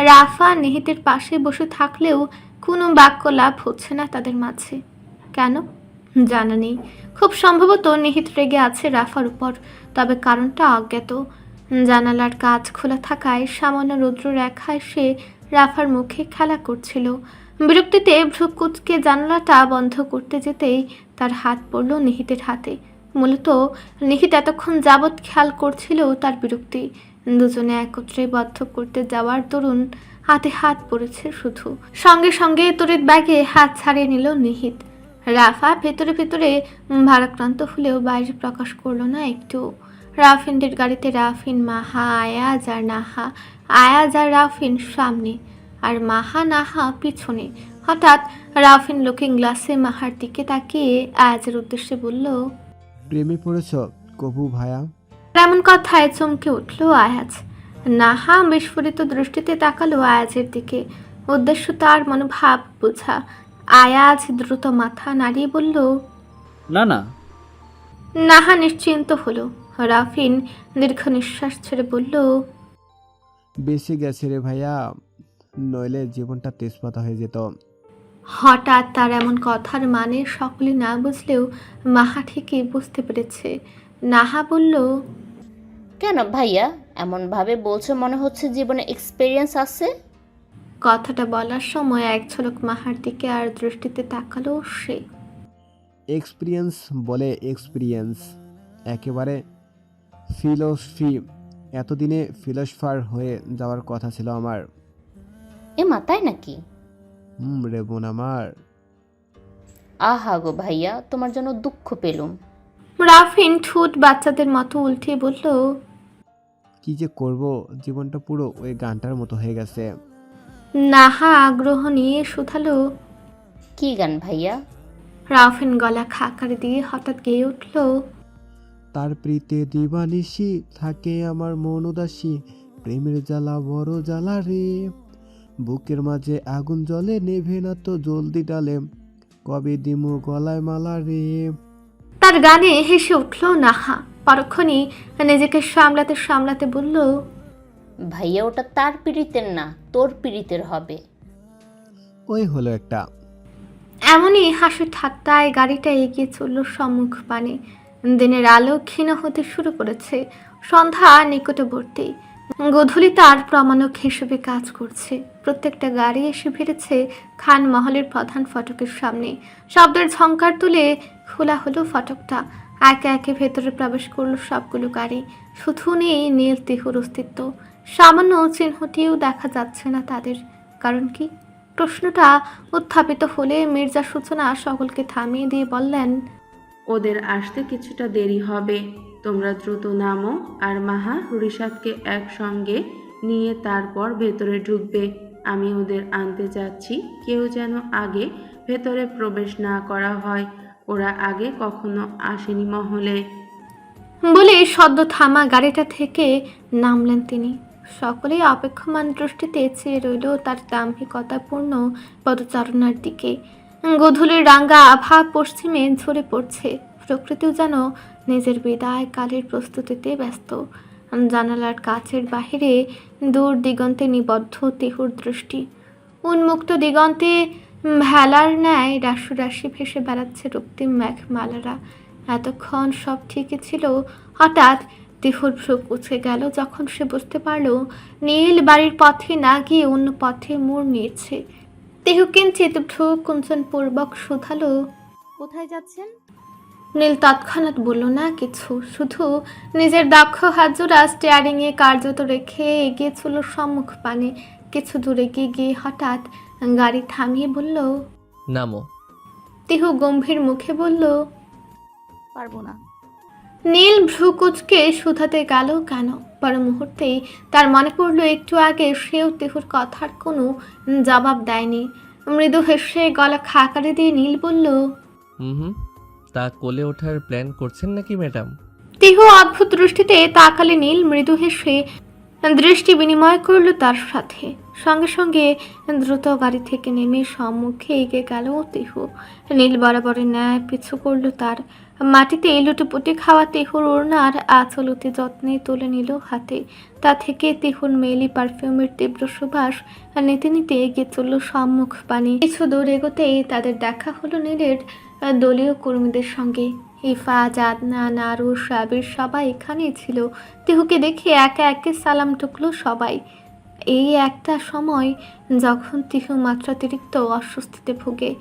রাফা নিহিতের পাশে বসে থাকলেও কোনো বাক্য লাভ হচ্ছে না তাদের মাঝে। কেন জানা নেই, খুব সম্ভবত নিহিত রেগে আছে রাফার উপর, তবে কারণটা অজ্ঞাত। জানালার কাজ খোলা থাকায় সামান্য রৌদ্র রেখায় সে রাফার মুখে খেলা করছিল। বিরক্তিতে ভ্রু কুঁচকে জানালাটা বন্ধ করতে যেতেই তার হাত পড়ল নিহিতের হাতে। মূলত নিহিত এতক্ষণ যাবৎ খেয়াল করছিল তার বিরক্তি। দুজনে একত্রে বদ্ধ করতে যাওয়ার দরুন হাতে হাত পড়েছে শুধু। সঙ্গে সঙ্গে তড়িৎ ব্যাগে হাত ছাড়িয়ে নিল নিহিত। রাফা ভেতরে ভেতরে ভারাক্রান্ত হলেও বাইরে প্রকাশ করলো না একটু। রাফিনদের গাড়িতে রাফিন, মাহা, আয়াজ আর নাহা। আয়াজ আর রাফিন সামনে, আর মাহা নাহা পিছনে। হঠাৎ রাফিন লুকিং গ্লাসে মাহার দিকে তাকিয়ে আয়াজের উদ্দেশ্যে বলল, প্রেমে পড়েছ কবু ভায়া? এমন কথায় চমকে উঠল আয়াজ। নাহা বিস্ফোরিত দৃষ্টিতে তাকালো আয়াজের দিকে, উদ্দেশ্য তার মনোভাব বোঝা। আয়াজ দ্রুত মাথা নাড়িয়ে বলল, না না। নাহা নিশ্চিন্ত হলো। রাফিন দীর্ঘ নিঃশ্বাস ছেড়ে বলল, বেঁচে গেছে রে ভাইয়া, নইলে জীবনটা তেজপাতা হয়ে যেত। হঠাৎ তার এমন কথার মানে সকলে না বুঝলেও মাহা ঠিকই বুঝতে পেরেছে। নাহা বলল, কেন ভাইয়া এমনভাবে বলছো, মনে হচ্ছে জীবনে এক্সপিরিয়েন্স আছে? কথাটা বলার সময় এক ঝলক মাহার দিকে আর দৃষ্টিতে তাকালো সে। এক্সপিরিয়েন্স বলে এক্সপিরিয়েন্স, একেবারে ফিলোসফি। এতদিনে ফিলোসফার হয়ে যাওয়ার কথা ছিল আমার। তাই নাকি? রে বোন আমার। আহা গো ভাইয়া, তোমার জন্য দুঃখ পেলুম। রাফিন ঠোঁট বাচ্চাদের মতো উল্টে বলল, কি যে করব, জীবনটা পুরো ওই গানটার মতো হয়ে গেছে। নাহা আগ্রহ নিয়ে শুধালো, কি গান ভাইয়া? রাফিন গলা খাকারি দিয়ে হঠাৎ গেয়ে উঠল, তার প্রীতে দিবানিশি থাকে আমার মন উদাসী, প্রেমের জ্বালা বড় জ্বালা রে, বুকের মাঝে আগুন জ্বলে নেভে না তো জলদি ডালে, কবে দিমু গলায় মালা রে। তার গানে হেসে উঠল নাহা। পরক্ষণই নিজেকে সামলাতে সামলাতে বলল, ভাইয়া ওটা তার পীড়িতের না, তোর পীড়িতের হবে। ওই হলো একটা। এমনই হাসি ঠাট্টায় গাড়িটা এগিয়ে চলল সম্মুখ পানে। দিনের আলো ক্ষীণ হতে শুরু করেছে, সন্ধ্যা নিকটবর্তী। গোধূলি তার প্রমাণক হিসেবে কাজ করছে। প্রত্যেকটা গাড়ি এসে ভিড়েছে খান মহলের প্রধান ফটকের সামনে। শব্দের ঝংকার তুলে খোলা হলো ফটকটা। একে একে ভেতরে প্রবেশ করলো সবগুলো গাড়ি। শুধু নেই নীল তিহুর অস্তিত্ব। সামান্য চিহ্নটিও দেখা যাচ্ছে না তাদের। কারণ কি? প্রশ্নটা উত্থাপিত হলে মির্জা সূচনা সকলকে থামিয়ে দিয়ে বললেন, ওদের আসতে কিছুটা দেরি হবে, তোমরা দ্রুত নামো আর মাহা রিশাদকে একসঙ্গে নিয়ে তারপর ভেতরে ঢুকবে। আমি ওদের আনতে যাচ্ছি, কেউ যেন আগে ভেতরে প্রবেশ না করা হয়, ওরা আগে কখনো আসেনি মহলে। বলে সদ্য থামা গাড়িটা থেকে নামলেন তিনি। সকলেই অপেক্ষমান দৃষ্টিতে চেয়ে রইল তার দাম্ভিকতাপূর্ণ পদচারণার দিকে। গোধূলির রাঙ্গা আভা পশ্চিমে ঝরে পড়ছে। প্রকৃতিও যেন নিজের বিদায় কালের প্রস্তুতিতে ব্যস্ত। জানালার কাছের বাহিরে দূর দিগন্তে নিবদ্ধ তিহুর দৃষ্টি। উন্মুক্ত দিগন্তে ভেলার ন্যায় রাশি রাশি ভেসে বেড়াচ্ছে রক্তিম মেঘমালারা। এতক্ষণ সব ঠিকই ছিল। হঠাৎ তিহুর ভ্রু কুচকে গেল যখন সে বুঝতে পারল নীল বাড়ির পথে না গিয়ে অন্য পথে মোড় নিয়েছে। তিহু কিঞ্চিত ভ্রু কুঞ্চনপূর্বক শুধালো, কোথায় যাচ্ছেন? নীল তৎক্ষণাৎ বলল না কিছু, শুধু নিজের দক্ষ হাতজোড়া স্টিয়ারিংয়ে কার্যত রেখে এগিয়ে চলল সম্মুখ পানে। কিছু দূরে গিয়ে হঠাৎ গাড়ি থামিয়ে বলল, নামো। তিহু গম্ভীর মুখে বলল, পারবো না। নীল ভ্রু কুচকে শুধাতে গেল কেন? পর মুহূর্তেই তার মনে পড়ল একটু আগে সেও তিহুর কথার কোনো জবাব দেয়নি। মৃদু হেসে গলা খাকারি দিয়ে নীল বলল, তা কোলে ওঠার প্ল্যান করছেন নাকি ম্যাডাম? তিহু অদ্ভুত দৃষ্টিতে তাকালে নীল মৃদু হেসে দৃষ্টি বিনিময় করল তার সাথে। সঙ্গে সঙ্গে দ্রুত গাড়ি থেকে নেমে সম্মুখে এগিয়ে গেল তিহু। নীল বরাবরের ন্যায় পিছু করল তার। মাটিতে লুটোপুটি খাওয়া তিহুর ওড়নার আঁচল অতি যত্নে তুলে নিল হাতে। তা থেকে তিহুর মেলি পারফিউমের তীব্র সুবাস নিতে নিতে এগিয়ে চলল সম্মুখ পানে। কিছু দূর এগোতেই তাদের দেখা হলো নীলের দলীয় কর্মীদের সঙ্গে। ইফা, জাদনা, নারু, সাবির সবাই এখানেই ছিল। তিহুকে দেখে একে একে সালাম টুকলো সবাই। এই একটা সময় যখন তিহু মাত্রাতিরিক্ত অস্বস্তিতে ভোগে।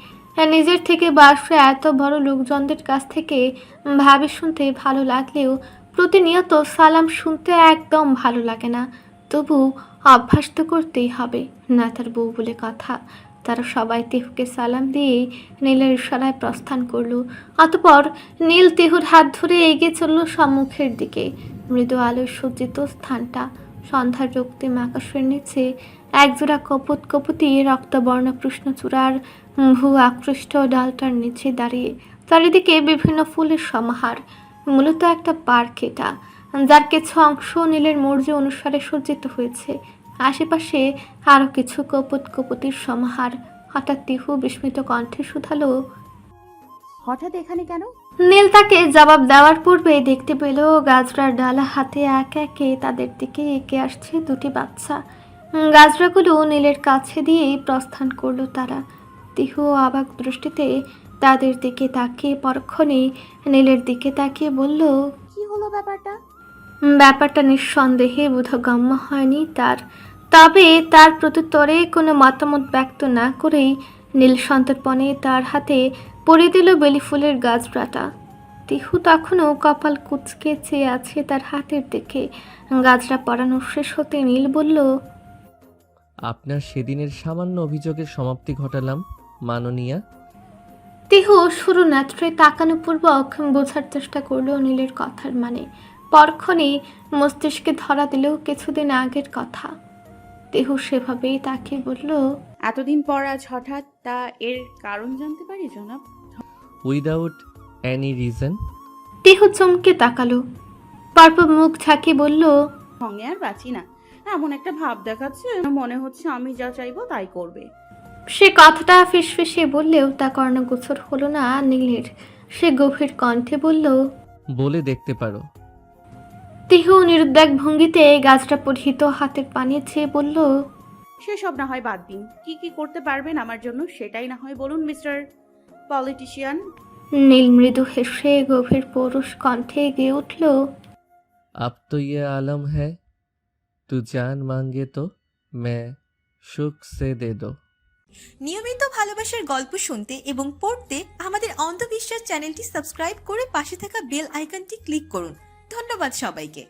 নিজের থেকে বাসে এত বড় লোকজনদের কাছ থেকে ভাবে শুনতে ভালো লাগলেও প্রতিনিয়ত সালাম শুনতে একদম ভালো লাগে না। তবু অভ্যাস তো করতেই হবে, না তার বউ বলে কথা। তারা সবাই তিহুকে সালাম দিয়ে নীলের ইশারায় প্রস্থান করলো। অতঃপর নীল তিহুর হাত ধরে এগিয়ে চলল সম্মুখের দিকে। মৃদু আলোয় সজ্জিত স্থানটা। সন্ধ্যার রক্তিম আকাশের নিচে একজোড়া কপত কপতি রক্তবর্ণ কৃষ্ণচূড়ার ভূ আকৃষ্ট ডালটার নিচে দাঁড়িয়ে। চারিদিকে বিভিন্ন ফুলের সমাহার। মূলত একটা পার্ক এটা, যার কিছু অংশ নীলের মর্জি অনুসারে সজ্জিত হয়েছে। আশেপাশে আরো কিছু কপত কপতির সমাহার। হঠাৎ তিহু বিস্মিত কণ্ঠে শুধালো, হঠাৎ এখানে কেন? নীল তাকে জবাব দেওয়ার পূর্বে দেখতে পেল গাজরার ডালা হাতে একে একে তাদের দিকে এগিয়ে আসছে দুটি বাচ্চা। গাজরাগুলো নীলের কাছে দিয়েই প্রস্থান করলো তারা। তিহু অবাক দৃষ্টিতে তাদের দিকে তাকিয়ে পরক্ষণে নীলের দিকে তাকিয়ে বলল, কি ব্যাপারটা? ব্যাপারটা নিঃসন্দেহে বোধগম্য হয়নি তার, তবে তার প্রত্যুত্তরে কোনো মতামত ব্যক্ত না করেই নীল সন্তর্পণে তার হাতে পরিয়ে দিল বেলি ফুলের গাছড়াটা। তিহু তখনও কপাল কুঁচকে চেয়ে আছে তার হাতের দিকে। গাছড়া পরানো শেষ হতে নীল বলল, আপনার সেদিনের সামান্য অভিযোগের সমাপ্তি ঘটালাম মাননীয়া। তিহু শুরু নেত্রে তাকানো পূর্বক বোঝার চেষ্টা করলো নীলের কথার মানে। পরক্ষণে মস্তিষ্কে ধরা দিল কিছুদিন আগের কথা। তিহু সেভাবেই তাকে বলল, এতদিন পর আজ হঠাৎ, তা এর কারণ জানতে পারি জনাব? Without any reason. তিহু চমকে তাকালো, পরপর মুখ ঝাঁকি বলল, সঙ্গে আর বাঁচি না, এমন একটা ভাব দেখাচ্ছে মনে হচ্ছে আমি যা চাইবো তাই করবে। সে কথাটা ফিসফিসিয়ে বললেও তা কর্ণগোচর হলো না নীলের। সে গভীর কণ্ঠে বলল, বলে দেখতে পারো। তিহু নিরুদ্বেগ ভঙ্গিতে গাছটা পরিহিত হাতের পানি চেয়ে বলল, সেসব না হয় বাদ দিন, কি কি করতে পারবেন আমার জন্য সেটাই না হয় বলুন মিস্টার পলিটিশিয়ান। নীল মৃদু হেসে গভীর পৌরুষ কণ্ঠে গেয়ে উঠল, अब तो ये आलम है तू जान मांगे तो मैं सुख से दे दो। নিয়মিত ভালোবাসার গল্প শুনতে এবং পড়তে আমাদের অন্ধবিশ্বাস চ্যানেলটি সাবস্ক্রাইব করে পাশে থাকা বেল আইকনটি ক্লিক করুন। ধন্যবাদ সবাইকে।